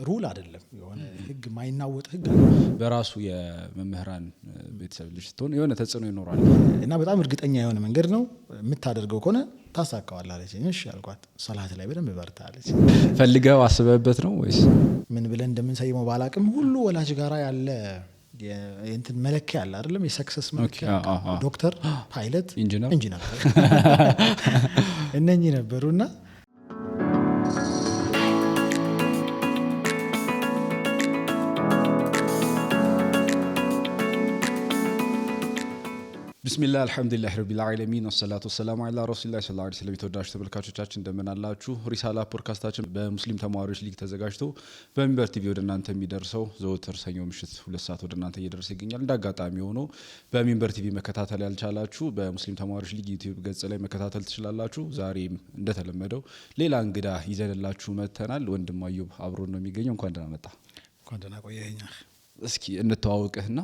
ሩል አይደለም የሆነ ህግ ማይናወጥ ህግ በራሱ የመምህራን ቤተሰብ ልጅ ስትሆን የሆነ ተጽዕኖ ይኖራል እና በጣም እርግጠኛ የሆነ መንገድ ነው የምታደርገው ከሆነ ታሳካዋለህ አለችኝ። እሺ አልኳት። ሰላት ላይ በደንብ በርታ አለች። ፈልገው አስበህበት ነው ወይስ ምን ብለን እንደምንሰይመው ባላቅም ሁሉ ወላጅ ጋራ ያለ እንትን መለኪያ አለ አይደለም የሰክሰስ መለኪያ ዶክተር ፓይለት ኢንጂነር እነኚህ ነበሩና ቢስሚላህ አልহামዱሊላህ ረቢል ዓለሚን ወሰላቱ ወሰላሙ ዐላ ረሱሊላህ ሰለላሁ ዐለይሂ ወሰለም። ተወዳጅ ተመልካቾቻችን እንደምን አላችሁ? ሪሳላ ፖድካስታችን በሙስሊም ተማሪዎች ሊግ ተዘጋጅቶ በሚንበር ቲቪ ወደ እናንተ የሚደርሰው ዘወትር ሰኞ ምሽት 2 ሰዓት ወደ እናንተ እየደረሰ ይገኛል። እንዳጋጣሚ ሆኖ በሚንበር ቲቪ መከታተል ያልቻላችሁ በሙስሊም ተማሪዎች ሊግ ዩቲዩብ ገጽ ላይ መከታተል ትችላላችሁ። ዛሬም እንደተለመደው ሌላ እንግዳ ይዘንላችሁ መተናል። ወንድም አዩብ አብሮን ነው የሚገኘው። እንኳን ደህና መጣ። እንኳን ደህና ቆየኸኝ። እስኪ እንተዋወቅህና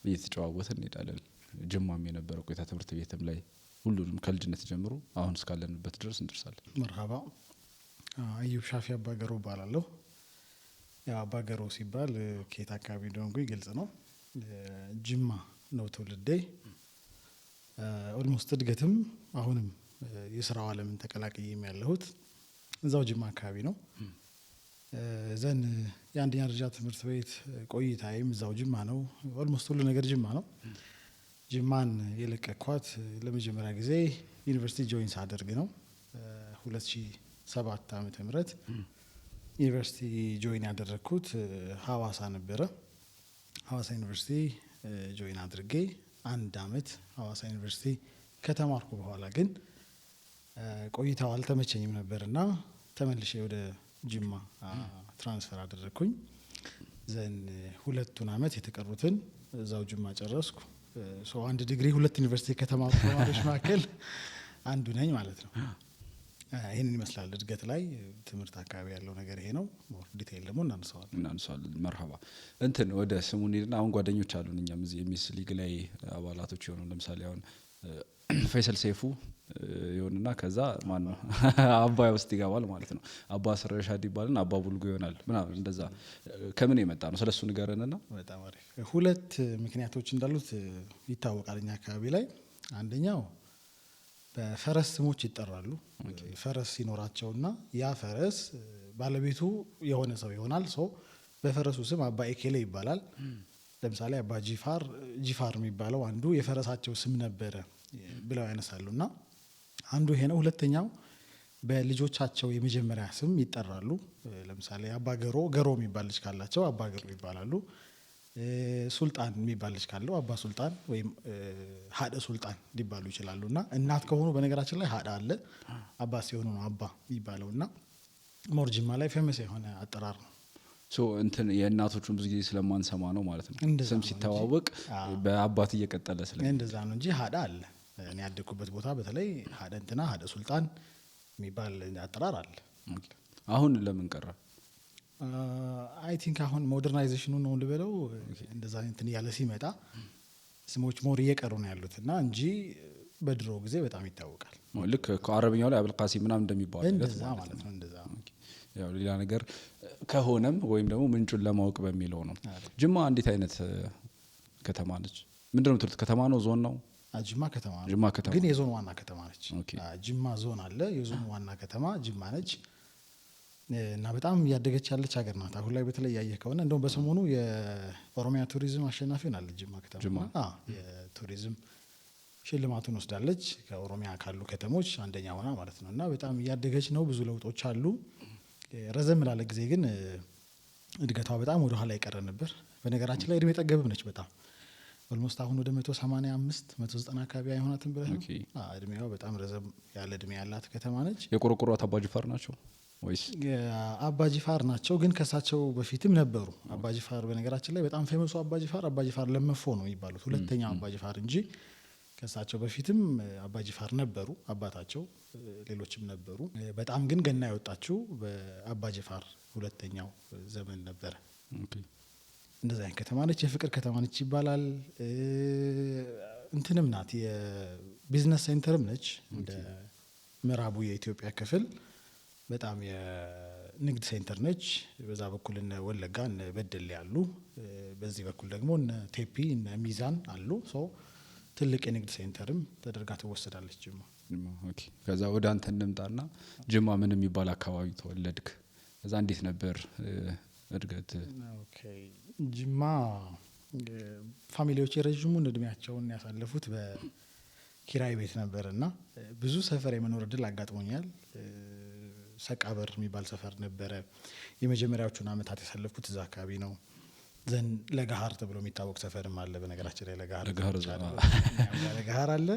እየተጨዋወትን እንሄዳለን። ጅማም የነበረው ቆይታ ትምህርት ቤትም ላይ ሁሉንም ከልጅነት ጀምሮ አሁን እስካለንበት ድረስ እንደርሳለን። መርሃባ አዩብ ሻፊ አባገሮ ባላለሁ። ያ አባገሮ ሲባል ከየት አካባቢ እንደሆንኩ ግልጽ ነው። ጅማ ነው ትውልዴ። ኦልሞስት እድገትም አሁንም የሥራው ዓለምን ተቀላቅዬም ያለሁት እዛው ጅማ አካባቢ ነው። ዘን የአንደኛ ደረጃ ትምህርት ቤት ቆይታዬም እዛው ጅማ ነው። ኦልሞስት ሁሉ ነገር ጅማ ነው። ጅማን የለቀኳት ለመጀመሪያ ጊዜ ዩኒቨርሲቲ ጆይን ሳደርግ ነው 2007 ዓመተ ምህረት ዩኒቨርሲቲ ጆይን ያደረኩት ሐዋሳ ነበረ። ሐዋሳ ዩኒቨርሲቲ ጆይን አድርጌ 1 አመት ሐዋሳ ዩኒቨርሲቲ ከተማርኩ በኋላ ግን ቆይታው አልተመቸኝም ነበርና ተመልሼ ወደ ጅማ ትራንስፈር አደረኩኝ። ዘን 2 አመት የተቀሩትን እዛው ጅማ ጨረስኩ። አንድ ዲግሪ 2 ዩኒቨርሲቲ ከተማሩ ተማሪዎች መካከል አንዱ ነኝ ማለት ነው። ይሄንን ይመስላል እድገት ላይ ትምህርት አካባቢ ያለው ነገር ይሄ ነው። ሞር ዲቴይል ደግሞ እናንሳዋለን። መርሃባ እንትን ወደ ስሙ እንሂድና አሁን ጓደኞች አሉን እኛም እዚህ ኤምኤስ ሊግ ላይ አባላቶች የሆኑ ለምሳሌ አሁን ፈይሰል ሰይፉ ይሆንና ከዛ ማን ነው አባይ ውስጥ ይገባል ማለት ነው። አባ ሰረሻድ ይባልና አባ ቡልጎ ይሆናል ምናምን እንደዛ ከምን የመጣ ነው? ስለሱ ንገረንና። በጣም አሪፍ። 2 ምክንያቶች እንዳሉት ይታወቃል እኛ አካባቢ ላይ። አንደኛው በፈረስ ስሞች ይጠራሉ። ፈረስ ሲኖራቸውና ያ ፈረስ ባለቤቱ የሆነ ሰው ይሆናል። በፈረሱ ስም አባ ኤኬሌ ይባላል። ለምሳሌ አባ ጂፋር የሚባለው አንዱ የፈረሳቸው ስም ነበረ ብለው ያነሳሉና አንዱ ይሄ ነው። ሁለተኛው በልጆቻቸው የመጀመሪያ ስም ይጠራሉ። ለምሳሌ አባ ገሮ የሚባል ልጅ ካላቸው አባ ገሮ ይባላሉ። ሱልጣን የሚባል ልጅ ካለው አባ ሱልጣን ወይም ሀደ ሱልጣን ሊባሉ ይችላሉና እናት ከሆኑ በነገራችን ላይ ሀዳ አለ፣ አባ ሲሆኑ ነው አባ የሚባለውና ሞር ጅማ ላይ ፌመስ የሆነ አጠራር ነው። እንትን የእናቶቹን ብዙ ጊዜ ስለማንሰማ ነው ማለት ነው። ስም ሲተዋወቅ በአባት እየቀጠለ ስለዚህ እንደዛ ነው እንጂ ሀዳ አለ። እኔ ያደኩበት ቦታ በተለይ ሀደ እንትና ሀደ ሱልጣን የሚባል አጠራር አለ። አሁን ለምን ቀረ? አይ ቲንክ አሁን ሞደርናይዜሽኑ ነው ልበለው እንደዛ እንትን ያለ ሲመጣ ስሞች ሞር እየቀሩ ነው ያሉትና እንጂ በድሮ ጊዜ በጣም ይታወቃል። ልክ ከአረብኛው ላይ አብልቃሲ ምናምን እንደሚባለው እንደዛ ማለት ነው። እንደዛ ያው ሌላ ነገር ከሆነም ወይም ደግሞ ምንጩን ለማወቅ በሚለው ነው። ጅማ እንዴት አይነት ከተማ ነች? ምንድነው ትርት ከተማ ነው? ዞን ነው? ጅማ ከተማ ነው። ጅማ ከተማ ግን የዞን ዋና ከተማ ነች። ጅማ ዞን አለ፣ የዞን ዋና ከተማ ጅማ ነች እና በጣም ያደገች ያለች ሀገር ናት። አሁን ላይ በተለይ ያየህ ከሆነ እንደውም በሰሞኑ የኦሮሚያ ቱሪዝም አሸናፊ ሆናለች ጅማ ከተማ። የቱሪዝም ሽልማቱን ወስዳለች ከኦሮሚያ ካሉ ከተሞች አንደኛ ሆና ማለት ነው። እና በጣም ያደገች ነው፣ ብዙ ለውጦች አሉ። ረዘም ላለ ጊዜ ግን እድገቷ በጣም ወደ ኋላ ይቀር ነበር። በነገራችን ላይ እድሜ ጠገብም ነች በጣም ኦልሞስት አሁን ወደ 185 190 አካባቢ አይሆናትም ብለህ ነው። እድሜዋ በጣም ረዘም ያለ እድሜ ያላት ከተማ ነች። የቆረቆሯት አባ ጂፋር ናቸው ወይስ? አባ ጂፋር ናቸው፣ ግን ከሳቸው በፊትም ነበሩ። አባ ጂፋር በነገራችን ላይ በጣም ፌመሱ አባ ጂፋር ለመፎ ነው የሚባሉት ሁለተኛው አባ ጂፋር እንጂ ከሳቸው በፊትም አባ ጂፋር ነበሩ አባታቸው፣ ሌሎችም ነበሩ። በጣም ግን ገና ያወጣችው በአባ ጂፋር ሁለተኛው ዘመን ነበር። እንደዛ አይነት ከተማ ነች። የፍቅር ከተማ ነች ይባላል። እንትንም ናት፣ የቢዝነስ ሴንተርም ነች። እንደ ምዕራቡ የኢትዮጵያ ክፍል በጣም ንግድ ሴንተር ነች። በዛ በኩል እነ ወለጋ እነ በደሌ ያሉ፣ በዚህ በኩል ደግሞ እነ ቴፒ እነ ሚዛን አሉ። ትልቅ የንግድ ሴንተርም ተደርጋ ትወሰዳለች ጅማ። ኦኬ። ከዛ ወደ አንተ እንምጣና ጅማ ምን የሚባል አካባቢ ተወለድክ? ከዛ እንዴት ነበር እድገት? ኦኬ። ጅማ ፋሚሊዎች የረዥሙን እድሜያቸውን ያሳለፉት በኪራይ ቤት ነበርና ብዙ ሰፈር የመኖር እድል አጋጥሞኛል። ሰቃበር የሚባል ሰፈር ነበረ። የመጀመሪያዎቹን አመታት ያሳለፍኩት እዛ አካባቢ ነው። ዘን ለገሃር ተብሎ የሚታወቅ ሰፈርም አለ። በነገራችን ላይ ለገሃር አለ፣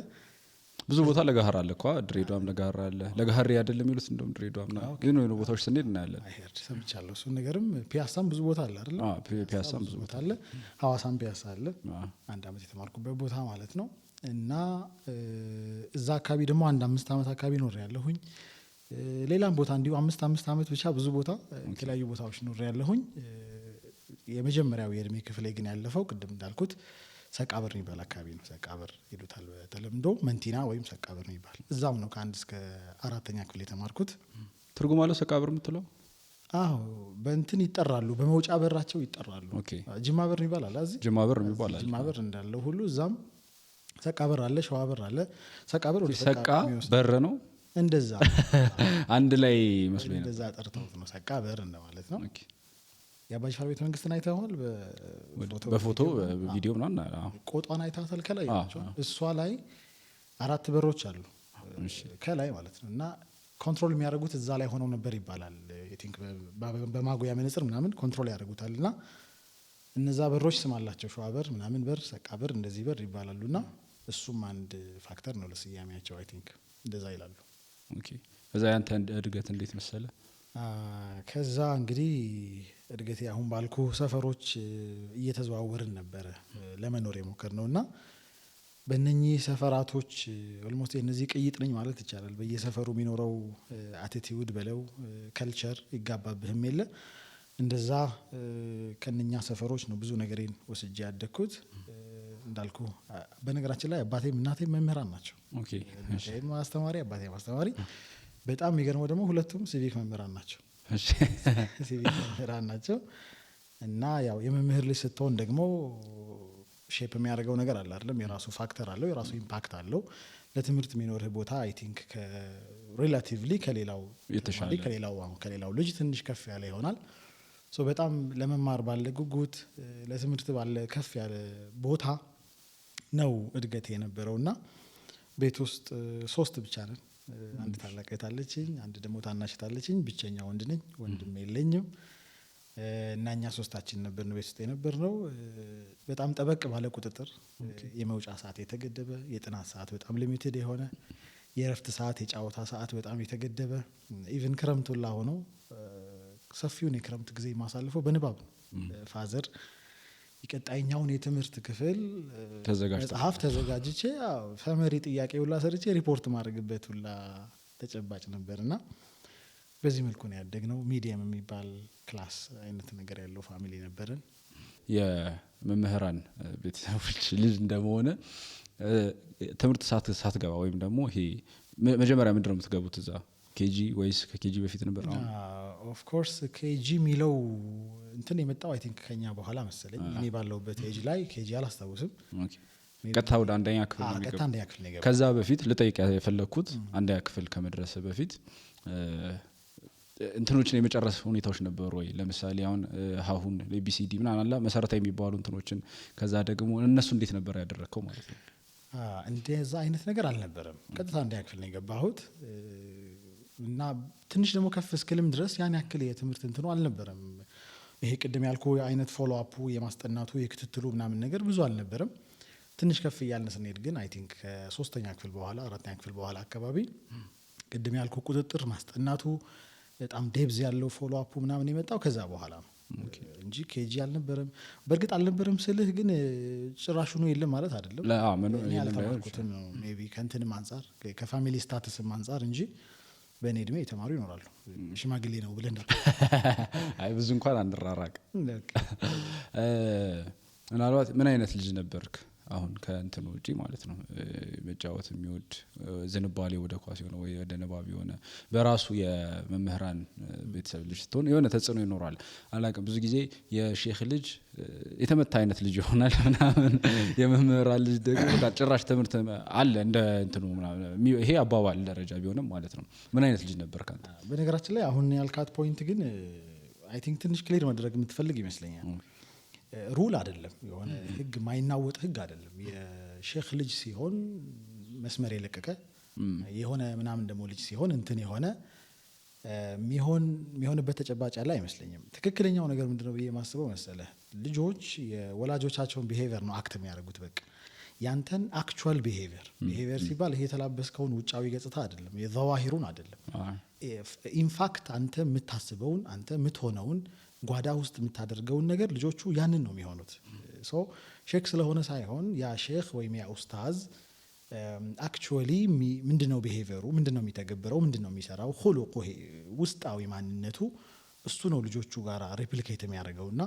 ብዙ ቦታ ለገሃር አለ እኮ። ድሬዳዋም ለገሃር አለ። ለገሃር አይደለም የሚሉት እንደውም ድሬዳዋም ነው። ግን ነው ቦታዎች ስንሄድ እናያለን። ሰምቻለሁ እሱን ነገርም። ፒያሳም ብዙ ቦታ አለ አይደል? ፒያሳም ብዙ ቦታ አለ። ሐዋሳም ፒያሳ አለ። አንድ አመት የተማርኩበት ቦታ ማለት ነው። እና እዛ አካባቢ ደግሞ አንድ 5 አመት አካባቢ ኖር ያለሁኝ። ሌላም ቦታ እንዲሁ 5 አመት ብቻ ብዙ ቦታ የተለያዩ ቦታዎች ኖር ያለሁኝ። የመጀመሪያው የእድሜ ክፍሌ ግን ያለፈው ቅድም እንዳልኩት ሰቃበር የሚባል አካባቢ ነው። ሰቃበር ይሉታል በተለምዶ፣ መንቲና ወይም ሰቃበር የሚባል እዛም ነው ከ1 እስከ 4ኛ ክፍል የተማርኩት። ትርጉም አለው ሰቃበር የምትለው? አዎ በእንትን ይጠራሉ፣ በመውጫ በራቸው ይጠራሉ። ጅማ በር የሚባል አለ። እዚህ ጅማ በር የሚባል አለ። ጅማ በር እንዳለው ሁሉ እዛም ሰቃበር አለ፣ ሸዋ በር አለ። ሰቃበር ወደ ሰቃ በር ነው እንደዛ አንድ ላይ መስሎኝ ነው። እንደዛ ጠርተውት ነው ሰቃበር እንደማለት ነው። የአባ ጅፋር ቤተ መንግስትን አይተኸዋል? በፎቶ ቪዲዮ ምናምን ቆጧን አይተሃታል? ከላይ እሷ ላይ 4 በሮች አሉ ከላይ ማለት ነው። እና ኮንትሮል የሚያደርጉት እዛ ላይ ሆነው ነበር ይባላል። ቲንክ በማጉያ መነጽር ምናምን ኮንትሮል ያደርጉታል። እና እነዛ በሮች ስም አላቸው። ሸዋ በር ምናምን በር፣ ሰቃ በር፣ እንደዚህ በር ይባላሉ። እና እሱም አንድ ፋክተር ነው ለስያሜያቸው። አይ ቲንክ እንደዛ ይላሉ። ኦኬ። ከዛ ያንተ እድገት እንዴት መሰለ? ከዛ እንግዲህ እድገቴ አሁን ባልኩ ሰፈሮች እየተዘዋወርን ነበረ ለመኖር የሞከር ነው። እና በእነኚህ ሰፈራቶች ኦልሞስት የነዚህ ቅይጥ ነኝ ማለት ይቻላል። በየሰፈሩ የሚኖረው አቲቲዩድ በለው ከልቸር ይጋባብህም የለ እንደዛ። ከነኛ ሰፈሮች ነው ብዙ ነገሬን ወስጄ ያደግኩት። እንዳልኩ በነገራችን ላይ አባቴም እናቴም መምህራን ናቸው። እናቴም አስተማሪ፣ አባቴም አስተማሪ። በጣም የሚገርመው ደግሞ ሁለቱም ሲቪክ መምህራን ናቸው። ሲቪክ መምህራን ናቸው። እና ያው የመምህር ልጅ ስትሆን ደግሞ ሼፕ የሚያደርገው ነገር አለ አይደለም? የራሱ ፋክተር አለው፣ የራሱ ኢምፓክት አለው። ለትምህርት የሚኖርህ ቦታ አይ ቲንክ ሪላቲቭሊ ከሌላው ልጅ ትንሽ ከፍ ያለ ይሆናል። በጣም ለመማር ባለ ጉጉት፣ ለትምህርት ባለ ከፍ ያለ ቦታ ነው እድገቴ የነበረው። እና ቤት ውስጥ 3 ብቻ ነን። አንድ ታላቅ እህት አለችኝ፣ አንድ ደግሞ ታናሽ እህት አለችኝ። ብቸኛ ወንድ ነኝ፣ ወንድም የለኝም። እና እኛ 3ታችን ነበር ቤት ውስጥ የነበር ነው። በጣም ጠበቅ ባለ ቁጥጥር፣ የመውጫ ሰዓት የተገደበ፣ የጥናት ሰዓት በጣም ሊሚትድ የሆነ፣ የእረፍት ሰዓት፣ የጫወታ ሰዓት በጣም የተገደበ። ኢቭን ክረምቱላ ሆነው ሰፊውን የክረምት ጊዜ ማሳልፈው በንባብ ነው። ፋዘር የቀጣይኛውን የትምህርት ክፍል መጽሐፍ ተዘጋጅቼ ፈመሪ ጥያቄ ሁላ ሰርቼ ሪፖርት ማድረግበት ሁላ ተጨባጭ ነበርና በዚህ መልኩ ነው ያደግነው። ሚዲየም የሚባል ክላስ አይነት ነገር ያለው ፋሚሊ ነበርን። የመምህራን ቤተሰቦች ልጅ እንደመሆነ ትምህርት ሳትገባ ወይም ደግሞ ይሄ መጀመሪያ ምንድነው የምትገቡት እዛ? ኬጂ ወይስ ከኬጂ በፊት ነበር? ኦፍ ኮርስ ኬጂ የሚለው እንትን የመጣው አይ ቲንክ ከኛ በኋላ መሰለኝ። እኔ ባለሁበት ኤጅ ላይ ኬጂ አላስታውስም። ቀጥታ ወደ 1ኛ ክፍል ነው የሚገባው። ከዛ በፊት ልጠይቅ የፈለግኩት 1ኛ ክፍል ከመድረስ በፊት እንትኖችን የመጨረስ ሁኔታዎች ነበሩ ወይ? ለምሳሌ አሁን ሀሁን ኤቢሲዲ ምናምን አላ መሰረታዊ የሚባሉ እንትኖችን፣ ከዛ ደግሞ እነሱ እንዴት ነበር ያደረግከው ማለት ነው? እንደዛ አይነት ነገር አልነበረም። ቀጥታ 1ኛ ክፍል ነው የገባሁት። እና ትንሽ ደግሞ ከፍ እስክልም ድረስ ያን ያክል የትምህርት እንትኑ አልነበረም። ይሄ ቅድም ያልኩ አይነት ፎሎ አፑ የማስጠናቱ የክትትሉ ምናምን ነገር ብዙ አልነበረም። ትንሽ ከፍ እያልን ስንሄድ ግን አይ ቲንክ ከ3ኛ ክፍል በኋላ 4ኛ ክፍል በኋላ አካባቢ ቅድም ያልኩ ቁጥጥር ማስጠናቱ በጣም ዴብዝ ያለው ፎሎ አፑ ምናምን የመጣው ከዛ በኋላ ነው እንጂ ኬጂ አልነበረም። በእርግጥ አልነበረም ስልህ ግን ጭራሹኑ የለም ማለት አይደለም። ያልተማርኩትም ነው ሜይ ቢ ከእንትንም አንጻር ከፋሚሊ ስታተስም አንጻር እንጂ በእኔ እድሜ የተማሩ ይኖራሉ። ሽማግሌ ነው ብለን አይ ብዙ እንኳን አንራራቅ። ምናልባት ምን አይነት ልጅ ነበርክ አሁን ከእንትኑ ውጪ ማለት ነው መጫወት የሚወድ ዝንባሌ ወደ ኳስ የሆነ ወይ ወደ ንባብ የሆነ በራሱ የመምህራን ቤተሰብ ልጅ ስትሆን የሆነ ተጽዕኖ ይኖራል። አላውቅም ብዙ ጊዜ የሼክ ልጅ የተመታ አይነት ልጅ ይሆናል ምናምን የመምህራን ልጅ ደግሞ ጭራሽ ትምህርት አለ እንደ እንትኑ ምናምን ይሄ አባባል ደረጃ ቢሆንም ማለት ነው። ምን አይነት ልጅ ነበር ካንተ? በነገራችን ላይ አሁን ያልካት ፖይንት ግን አይ ቲንክ ትንሽ ክሊር ማድረግ የምትፈልግ ይመስለኛል። ሩል አይደለም የሆነ ህግ ማይናወጥ ህግ አይደለም። የሼክ ልጅ ሲሆን መስመር የለቀቀ የሆነ ምናምን ደግሞ ልጅ ሲሆን እንትን የሆነ የሚሆንበት ተጨባጭ ያለ አይመስለኝም። ትክክለኛው ነገር ምንድነው ብዬ ማስበው መሰለህ ልጆች የወላጆቻቸውን ቢሄቪየር ነው አክት የሚያደርጉት። በቃ ያንተን አክቹዋል ቢሄቪየር ሲባል ይሄ የተላበስከውን ውጫዊ ገጽታ አይደለም፣ የዘዋሂሩን አይደለም። ኢንፋክት አንተ የምታስበውን አንተ የምትሆነውን ጓዳ ውስጥ የምታደርገውን ነገር ልጆቹ ያንን ነው የሚሆኑት። ሶ ሼክ ስለሆነ ሳይሆን ያ ሼክ ወይም ያ ኡስታዝ አክቹዋሊ ምንድነው ቢሄቪየሩ፣ ምንድነው የሚተገብረው፣ ምንድነው የሚሰራው፣ ሁሉቁ ውስጣዊ ማንነቱ እሱ ነው ልጆቹ ጋር ሬፕሊኬት የሚያደርገውና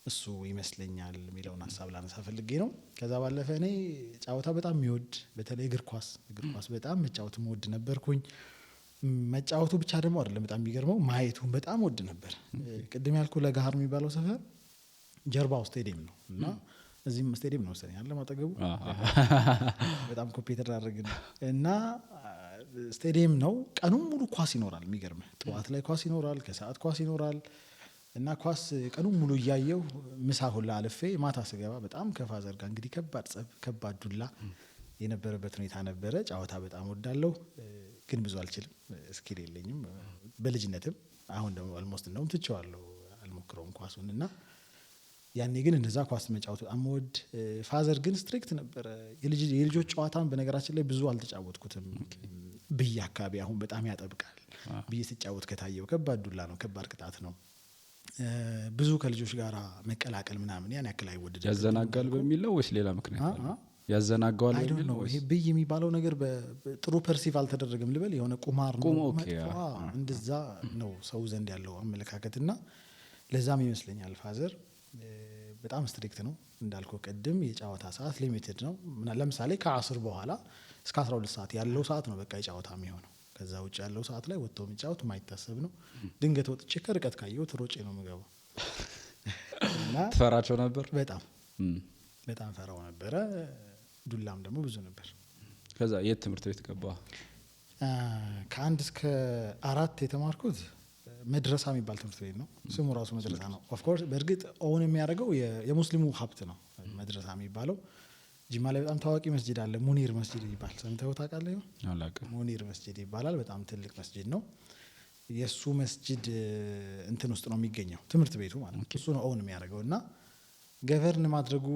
እሱ ይመስለኛል የሚለውን ሀሳብ ላነሳ ፈልጌ ነው። ከዛ ባለፈ እኔ ጨዋታ በጣም የሚወድ በተለይ እግር ኳስ በጣም መጫወት የምወድ ነበርኩኝ። መጫወቱ ብቻ ደግሞ አይደለም በጣም የሚገርመው ማየቱን በጣም ወድ ነበር። ቅድም ያልኩ ለጋሃር የሚባለው ሰፈር ጀርባው ስቴዲየም ነው እና እዚህም ስቴዲየም ነው መሰለኝ አለ ማጠገቡ በጣም ኮምፒውተር አደረግን እና ስቴዲየም ነው። ቀኑን ሙሉ ኳስ ይኖራል። የሚገርምህ ጠዋት ላይ ኳስ ይኖራል፣ ከሰዓት ኳስ ይኖራል እና ኳስ ቀኑን ሙሉ እያየው ምሳ ሁላ አልፌ ማታ ስገባ በጣም ከፋዘር ጋር እንግዲህ ከባድ ጸብ ከባድ ዱላ የነበረበት ሁኔታ ነበረ። ጨዋታ በጣም ወዳለሁ ግን ብዙ አልችልም፣ ስኪል የለኝም በልጅነትም። አሁን ደግሞ አልሞስት እንደውም ትቼዋለሁ አልሞክረውም ኳሱን እና ያኔ ግን እንደዛ ኳስ መጫወት በጣም ወድ። ፋዘር ግን ስትሪክት ነበረ። የልጆች ጨዋታን በነገራችን ላይ ብዙ አልተጫወትኩትም ብዬ አካባቢ አሁን በጣም ያጠብቃል ብዬ ስጫወት ከታየው ከባድ ዱላ ነው፣ ከባድ ቅጣት ነው። ብዙ ከልጆች ጋር መቀላቀል ምናምን ያን ያክል አይወደድም። ያዘናጋል በሚል ነው ወይስ ሌላ ምክንያት አለ? ያዘናጋዋል በሚል ነው? ይሄ ብይ የሚባለው ነገር ጥሩ ፐርሲቭ አልተደረገም ልበል፣ የሆነ ቁማር ነው እንደዛ ነው ሰው ዘንድ ያለው አመለካከትና ለዛም ይመስለኛል ፋዘር በጣም ስትሪክት ነው። እንዳልኩ ቀደም የጨዋታ ሰዓት ሊሚትድ ነው። ለምሳሌ ከ10 በኋላ እስከ 12 ሰዓት ያለው ሰዓት ነው በቃ የጨዋታ የሚሆነው። ከዛ ውጭ ያለው ሰዓት ላይ ወጥቶ የሚጫወት የማይታሰብ ነው። ድንገት ወጥቼ ከርቀት ካየሁት ሮጬ ነው የምገባው። እና ትፈራቸው ነበር? በጣም ፈራው ነበረ። ዱላም ደግሞ ብዙ ነበር። ከዛ የት ትምህርት ቤት ገባ? ከ1 እስከ 4 የተማርኩት መድረሳ የሚባል ትምህርት ቤት ነው። ስሙ ራሱ መድረሳ ነው። ኦፍ ኮርስ በእርግጥ ኦውን የሚያደርገው የሙስሊሙ ሀብት ነው መድረሳ የሚባለው። ጅማ ላይ በጣም ታዋቂ መስጂድ አለ፣ ሙኒር መስጂድ ይባላል። ሰምተኸው ታውቃለህ? አላውቅም። ሙኒር መስጂድ ይባላል። በጣም ትልቅ መስጂድ ነው። የሱ መስጂድ እንትን ውስጥ ነው የሚገኘው ትምህርት ቤቱ ማለት ነው። እሱ ነው ኦውን የሚያደርገው እና ገቨርን ማድረጉ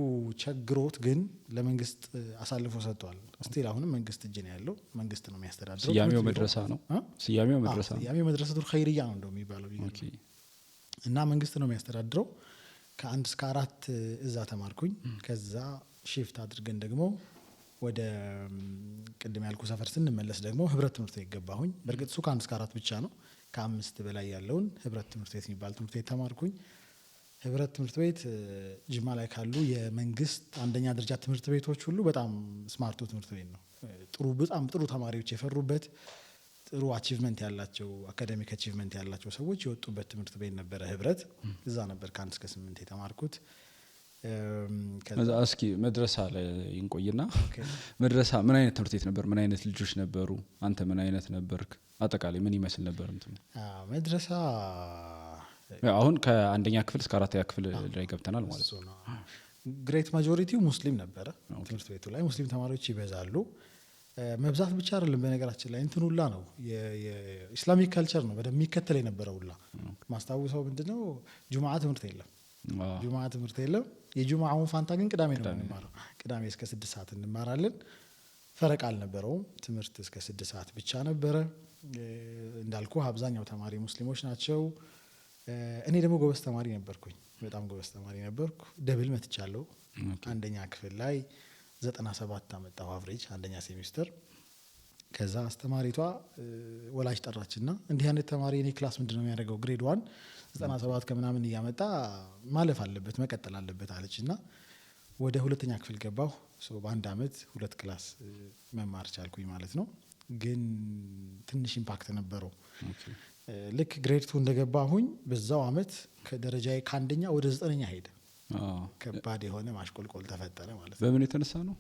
ቸግሮት ግን ለመንግስት አሳልፎ ሰጥቷል። ስቲል አሁንም መንግስት እጅ ነው ያለው፣ መንግስት ነው የሚያስተዳድረው። ስያሜው መድረሳ ነው። ስያሜው መድረሳቱል ኸይርያ ነው እንደው የሚባለው እና መንግስት ነው የሚያስተዳድረው። ከ1 እስከ 4 እዛ ተማርኩኝ። ከዛ ሺፍት አድርገን ደግሞ ወደ ቅድም ያልኩ ሰፈር ስንመለስ ደግሞ ህብረት ትምህርት ቤት ገባሁኝ። በእርግጥ እሱ ከ1 እስከ 4 ብቻ ነው። ከ5 በላይ ያለውን ህብረት ትምህርት ቤት የሚባል ትምህርት ቤት ተማርኩኝ። ህብረት ትምህርት ቤት ጅማ ላይ ካሉ የመንግስት አንደኛ ደረጃ ትምህርት ቤቶች ሁሉ በጣም ስማርቱ ትምህርት ቤት ነው። በጣም ጥሩ ተማሪዎች የፈሩበት፣ ጥሩ አቺቭመንት ያላቸው አካዳሚክ አቺቭመንት ያላቸው ሰዎች የወጡበት ትምህርት ቤት ነበረ ህብረት። እዛ ነበር ከ1 እስከ 8 የተማርኩት። ከዛ እስኪ መድረሳ ላይ እንቆይና መድረሳ ምን አይነት ትምህርት ቤት ነበር? ምን አይነት ልጆች ነበሩ? አንተ ምን አይነት ነበርክ? አጠቃላይ ምን ይመስል ነበር እንትኑ? መድረሳ አሁን ከ1ኛ ክፍል እስከ 4ኛ ክፍል ላይ ገብተናል ማለት ነው። ግሬት ማጆሪቲው ሙስሊም ነበረ ትምህርት ቤቱ ላይ። ሙስሊም ተማሪዎች ይበዛሉ። መብዛት ብቻ አይደለም በነገራችን ላይ እንትን ሁላ ነው የኢስላሚክ ካልቸር ነው በደንብ የሚከተል የነበረው ሁላ። ማስታወሰው ምንድነው ጁምዓ ትምህርት የለም። የጁምዓውን ፋንታ ግን ቅዳሜ ነው የምንማረው። ቅዳሜ እስከ 6 ሰዓት እንማራለን። ፈረቃ አልነበረውም። ትምህርት እስከ 6 ሰዓት ብቻ ነበረ። እንዳልኩ አብዛኛው ተማሪ ሙስሊሞች ናቸው። እኔ ደግሞ ጎበዝ ተማሪ ነበርኩኝ። በጣም ጎበዝ ተማሪ ነበርኩ። ደብል መትቻለሁ። 1ኛ ክፍል ላይ 97 አመጣሁ አቨሬጅ 1ኛ ሴሚስተር። ከዛ አስተማሪቷ ወላጅ ጠራችና እንዲህ አይነት ተማሪ እኔ ክላስ ምንድነው የሚያደርገው ግሬድ 1 97 ከምናምን እያመጣ ማለፍ አለበት መቀጠል አለበት አለችና ወደ ሁለተኛ ክፍል ገባሁ። በአንድ አመት 2 ክላስ መማር ቻልኩኝ ማለት ነው። ግን ትንሽ ኢምፓክት ነበረው። ልክ ግሬድ 2 እንደገባሁኝ በዛው አመት ከደረጃዬ ከአንደኛ ወደ 9ኛ ሄደ። ከባድ የሆነ ማሽቆልቆል ተፈጠረ ማለት ነው። በምን የተነሳ ነው?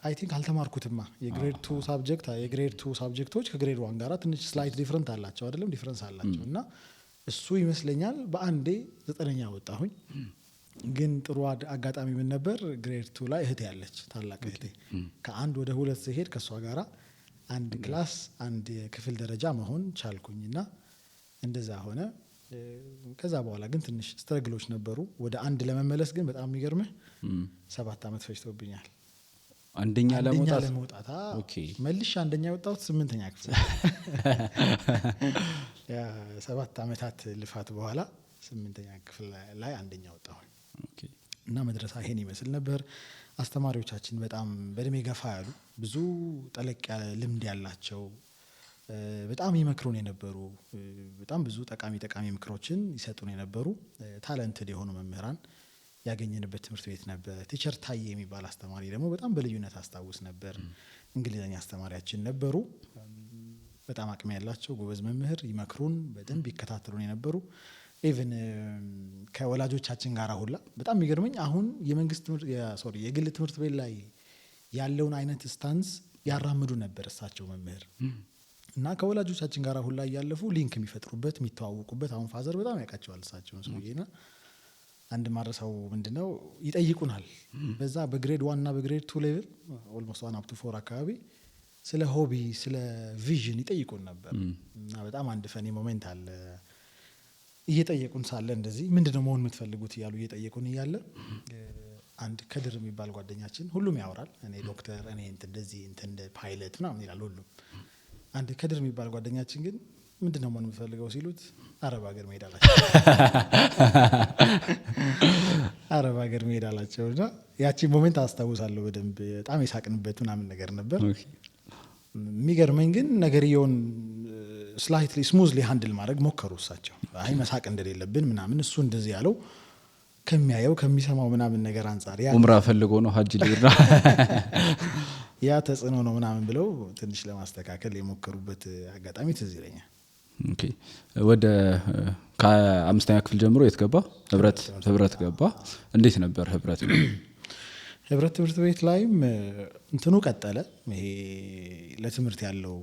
አይ ቲንክ አልተማርኩትማ። የግሬድ 2 ሳብጀክቶች ከግሬድ 1 ጋር ትንሽ ስላይት ዲፍረንት አላቸው አይደለም? ዲፍረንስ አላቸው እና እሱ ይመስለኛል በአንዴ 9ኛ ወጣሁኝ። ግን ጥሩ አጋጣሚ ምን ነበር? ግሬድ 2 ላይ እህቴ ያለች ታላቅ እህቴ ከ1 ወደ 2 ሲሄድ ከሷ ጋራ አንድ ክላስ አንድ ክፍል ደረጃ መሆን ቻልኩኝና እንደዛ ሆነ። ከዛ በኋላ ግን ትንሽ ስትረግሎች ነበሩ። ወደ 1 ለመመለስ ግን በጣም የሚገርምህ 7 አመት ፈጅቶብኛል። አንደኛ ለመውጣት ኦኬ መልሽ አንደኛ የወጣሁት 8ኛ ክፍል ያ 7 አመታት ልፋት በኋላ 8ኛ ክፍል ላይ አንደኛ ወጣሁ። ኦኬ እና መድረሳ ይሄን ይመስል ነበር። አስተማሪዎቻችን በጣም በእድሜ ገፋ ያሉ ብዙ ጠለቅ ያለ ልምድ ያላቸው በጣም ይመክሩን የነበሩ በጣም ብዙ ጠቃሚ ምክሮችን ይሰጡን የነበሩ ታለንትድ የሆኑ መምህራን ያገኘንበት ትምህርት ቤት ነበር። ቲቸር ታዬ የሚባል አስተማሪ ደግሞ በጣም በልዩነት አስታውስ ነበር። እንግሊዘኛ አስተማሪያችን ነበሩ። በጣም አቅም ያላቸው ጎበዝ መምህር፣ ይመክሩን በደንብ ይከታተሉን የነበሩ ኢቭን ከወላጆቻችን ጋር ሁላ በጣም የሚገርመኝ አሁን የግል ትምህርት ቤት ላይ ያለውን አይነት ስታንስ ያራምዱ ነበር እሳቸው መምህር እና ከወላጆቻችን ጋር ሁላ እያለፉ ሊንክ የሚፈጥሩበት የሚተዋወቁበት። አሁን ፋዘር በጣም ያውቃቸዋል እሳቸውን ሰውዬና አንድ ማረሳው ምንድነው ይጠይቁናል በዛ በግሬድ 1 እና በግሬድ 2 ሌቭል ኦልሞስት 1 አፕ ቱ 4 አካባቢ ስለ ሆቢ ስለ ቪዥን ይጠይቁን ነበር እና በጣም አንድ ፈኒ ሞሜንት አለ። እየጠየቁን ሳለ እንደዚህ ምንድነው መሆን የምትፈልጉት እያሉ እየጠየቁን እያለ አንድ ከድር የሚባል ጓደኛችን ሁሉም ያወራል። እኔ ዶክተር፣ እኔ እንደዚህ እንደ ፓይለት ምናምን ይላል ሁሉም። አንድ ከድር የሚባል ጓደኛችን ግን ምንድነው መሆን የምትፈልገው ሲሉት አረብ ሀገር መሄድ አላቸው። አረብ ሀገር መሄድ አላቸውና ያቺ ሞሜንት አስታውሳለሁ በደንብ። በጣም የሳቅንበት ምናምን ነገር ነበር። የሚገርመኝ ግን ነገርየውን ስላይትሊ ስሙዝሊ ሃንድል ማድረግ ሞከሩ እሳቸው። አይ መሳቅ እንደሌለብን ምናምን እሱ እንደዚህ ያለው ከሚያየው ከሚሰማው ምናምን ነገር አንፃር ኡምራ ፈልጎ ነው ሀጅ ሊራ ያ ተጽዕኖ ነው ምናምን ብለው ትንሽ ለማስተካከል የሞከሩበት አጋጣሚ ትዝ ይለኛል። ኦኬ ወደ ከ5ኛ ክፍል ጀምሮ የት ገባ? ህብረት ገባ። እንዴት ነበር ህብረት? ህብረት ትምህርት ቤት ላይም እንትኑ ቀጠለ። ይሄ ለትምህርት ያለው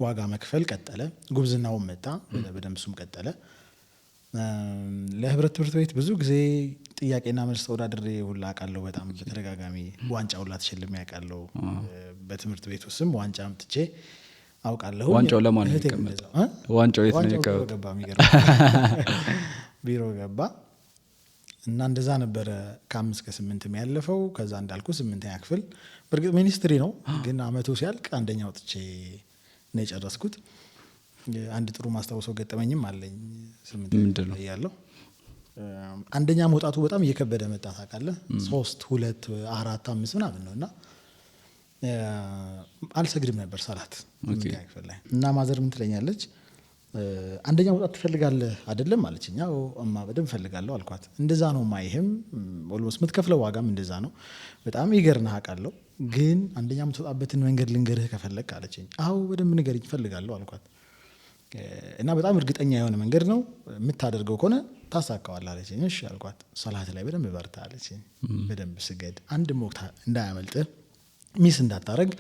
ዋጋ መክፈል ቀጠለ። ጉብዝናውም መጣ በደንብ እሱም ቀጠለ። ለህብረት ትምህርት ቤት ብዙ ጊዜ ጥያቄና መልስ ተወዳድሬ ሁላ አውቃለሁ። በጣም በተደጋጋሚ ዋንጫ ሁላ ተሸልሜ አውቃለሁ። በትምህርት ቤቱ ስም ዋንጫ አምጥቼ አውቃለሁ። ዋንጫው ለማን ነው የቀመጠው? ዋንጫው የት ነው የቀመጠው? ቢሮ ገባ እና እንደዛ ነበረ ከ5 እስከ 8 የሚያለፈው። ከዛ እንዳልኩ 8ኛ ክፍል በእርግጥ ሚኒስትሪ ነው፣ ግን አመቱ ሲያልቅ አንደኛ ወጥቼ ነው የጨረስኩት። አንድ ጥሩ ማስታወሰው ገጠመኝም አለኝ። 8 ላይ ያለው አንደኛ መውጣቱ በጣም እየከበደ መጣ ታውቃለህ። 3 2 4 5 ምናምን ነውና አልሰግድም ነበር ሰላት እና ማዘር ምን ትለኛለች፣ አንደኛ መውጣት ትፈልጋለህ አይደለም አለችኝ። አዎ እማ በደንብ ፈልጋለሁ አልኳት። እንደዛ ነው ማይህም ኦልሞስት የምትከፍለው ዋጋም እንደዛ ነው። በጣም ይገርናህ አውቃለሁ፣ ግን አንደኛ የምትወጣበትን መንገድ ልንገርህ ከፈለግ አለችኝ። አዎ በደንብ ንገሪኝ እፈልጋለሁ አልኳት። እና በጣም እርግጠኛ የሆነ መንገድ ነው የምታደርገው ከሆነ ታሳካዋለህ አለችኝ። እሺ አልኳት። ሰላት ላይ በደንብ በርታ አለችኝ። በደንብ ስገድ፣ አንድ ወቅት እንዳያመልጥህ ሚስ እንዳታረግ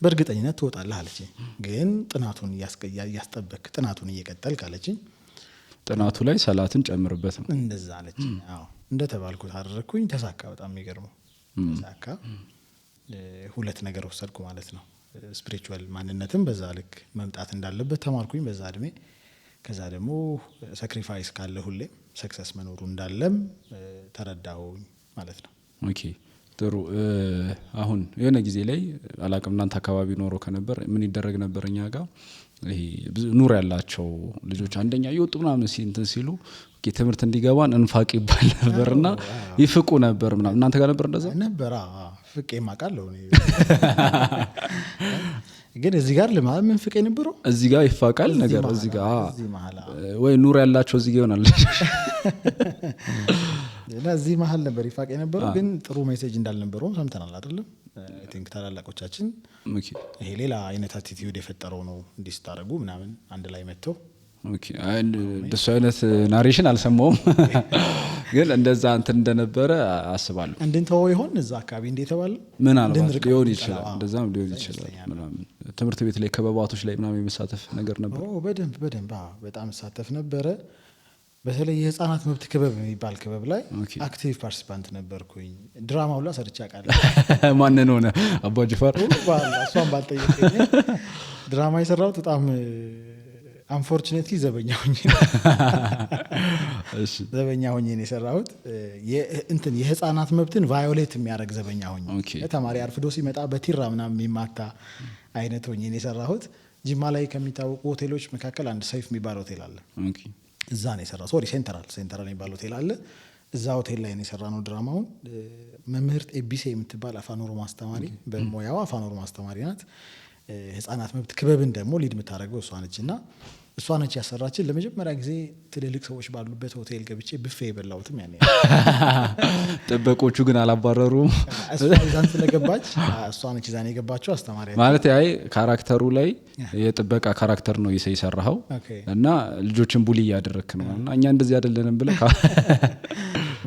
በእርግጠኝነት ትወጣለህ አለችኝ። ግን ጥናቱን እያስጠበቅ ጥናቱን እየቀጠልክ አለችኝ። ጥናቱ ላይ ሰላትን ጨምርበት ነው እንደዛ አለችኝ። አዎ እንደተባልኩት አደረኩኝ። ተሳካ። በጣም የሚገርመው ተሳካ። 2 ነገር ወሰድኩ ማለት ነው። ስፒሪቹዋል ማንነትም በዛ ልክ መምጣት እንዳለበት ተማርኩኝ በዛ እድሜ። ከዛ ደግሞ ሳክሪፋይስ ካለ ሁሌ ሰክሰስ መኖሩ እንዳለም ተረዳሁኝ ማለት ነው። ኦኬ ጥሩ። አሁን የሆነ ጊዜ ላይ አላቅም እናንተ አካባቢ ኖሮ ከነበር ምን ይደረግ ነበር? እኛ ጋር ይሄ ኑር ያላቸው ልጆች አንደኛ ይወጡ ምናምን እንትን ሲሉ ትምህርት እንዲገባን እንፋቅ ይባል ነበርና ይፍቁ ነበር ምናምን። እናንተ ጋር ነበር እንደዛ ነበር? ፍቄ ማቃለሁ ግን እዚህ ጋር ለማለት ምን ፍቄ ነበር? እዚህ ጋር ይፋቃል ነገር እዚህ ጋር ወይ ኑር ያላቸው እዚህ ጋር ይሆናል እና እዚህ መሀል ነበር ይፋቅ የነበረው ግን ጥሩ ሜሴጅ እንዳልነበረውም ሰምተናል አይደለም አይ ቲንክ ታላላቆቻችን ይሄ ሌላ አይነት አቲቲዩድ የፈጠረው ነው እንዲህ ስታደርጉ ምናምን አንድ ላይ መጥተው እንደሱ አይነት ናሬሽን አልሰማውም ግን እንደዛ እንትን እንደነበረ አስባለሁ እንድንተወው ይሆን እዛ አካባቢ እንደተባለ ምናልባት ሊሆን ይችላል እንደዛም ሊሆን ይችላል ምናምን ትምህርት ቤት ላይ ከበባቶች ላይ ምናምን የመሳተፍ ነገር ነበር በደንብ በጣም ሳተፍ ነበረ በተለይ የህፃናት መብት ክበብ የሚባል ክበብ ላይ አክቲቭ ፓርቲሲፓንት ነበርኩኝ ድራማው ላይ ሰርቻ ቃል ማንን ሆነ አባ ጅፋር እሷን ባልጠየቀኝ ድራማ የሰራሁት በጣም አንፎርቹኔትሊ ዘበኛ ሆኜ ነው የሰራሁት እንትን የህፃናት መብትን ቫዮሌት የሚያደርግ ዘበኛ ሆኜ ተማሪ አርፍዶ ሲመጣ በቲራ ምናምን የሚማታ አይነት ሆኜ ነው የሰራሁት ጅማ ላይ ከሚታወቁ ሆቴሎች መካከል አንድ ሰይፍ የሚባል ሆቴል አለ እዛ ነው የሰራው ሶሪ ሴንትራል የሚባል ሆቴል አለ እዛ ሆቴል ላይ ነው የሰራነው ድራማውን መምህርት ኤቢሲ የምትባል አፋን ኦሮሞ አስተማሪ በሞያዋ አፋን ኦሮሞ አስተማሪ ናት ህፃናት መብት ክበብን ደግሞ ሊድ የምታደርገው እሷ ነችና እሷ ነች ያሰራችን ለመጀመሪያ ጊዜ ትልልቅ ሰዎች ባሉበት ሆቴል ገብቼ ብፌ የበላሁትም ያኔ ጥበቆቹ ግን አላባረሩም እሷ ይዛን ስለገባች እሷ ነች ይዛን የገባችው አስተማሪ ማለት አይ ካራክተሩ ላይ የጥበቃ ካራክተር ነው የሰራኸው እና ልጆችን ቡሊ ያደረክ ነው እና እኛ እንደዚህ አይደለንም ብለ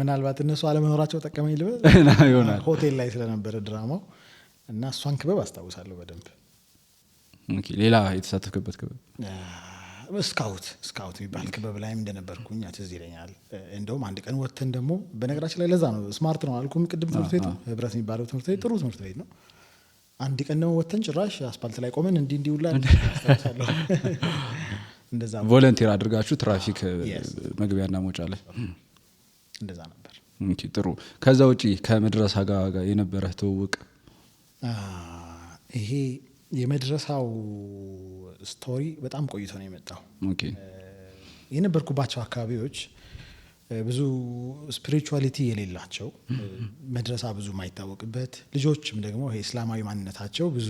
ምናልባት እነሱ አለመኖራቸው ጠቀመኝ ልበል ሆቴል ላይ ስለነበረ ድራማው እና እሷን ክበብ አስታውሳለሁ በደንብ ሌላ የተሳተፍክበት ክበብ ስካውት የሚባል ክበብ ላይም እንደነበርኩኝ ትዝ ይለኛል እንደውም አንድ ቀን ወተን ደግሞ በነገራችን ላይ ለዛ ነው ስማርት ነው አልኩም ቅድም ትምህርት ቤቱ ህብረት የሚባለው ትምህርት ቤት ጥሩ ትምህርት ቤት ነው አንድ ቀን ደግሞ ወተን ጭራሽ አስፓልት ላይ ቆመን እንዲውላ አስተዋውሳለሁ እንደዛ ቮለንቲር አድርጋችሁ ትራፊክ መግቢያና መውጫ ላይ እንደዛ ነበር ጥሩ ከዛ ውጪ ከመድረሳ ጋር የነበረ ትውውቅ ይሄ የመድረሳው ስቶሪ በጣም ቆይቶ ነው የመጣው የነበርኩባቸው አካባቢዎች ብዙ ስፒሪቹዋሊቲ የሌላቸው መድረሳ ብዙ የማይታወቅበት ልጆችም ደግሞ ይሄ እስላማዊ ማንነታቸው ብዙ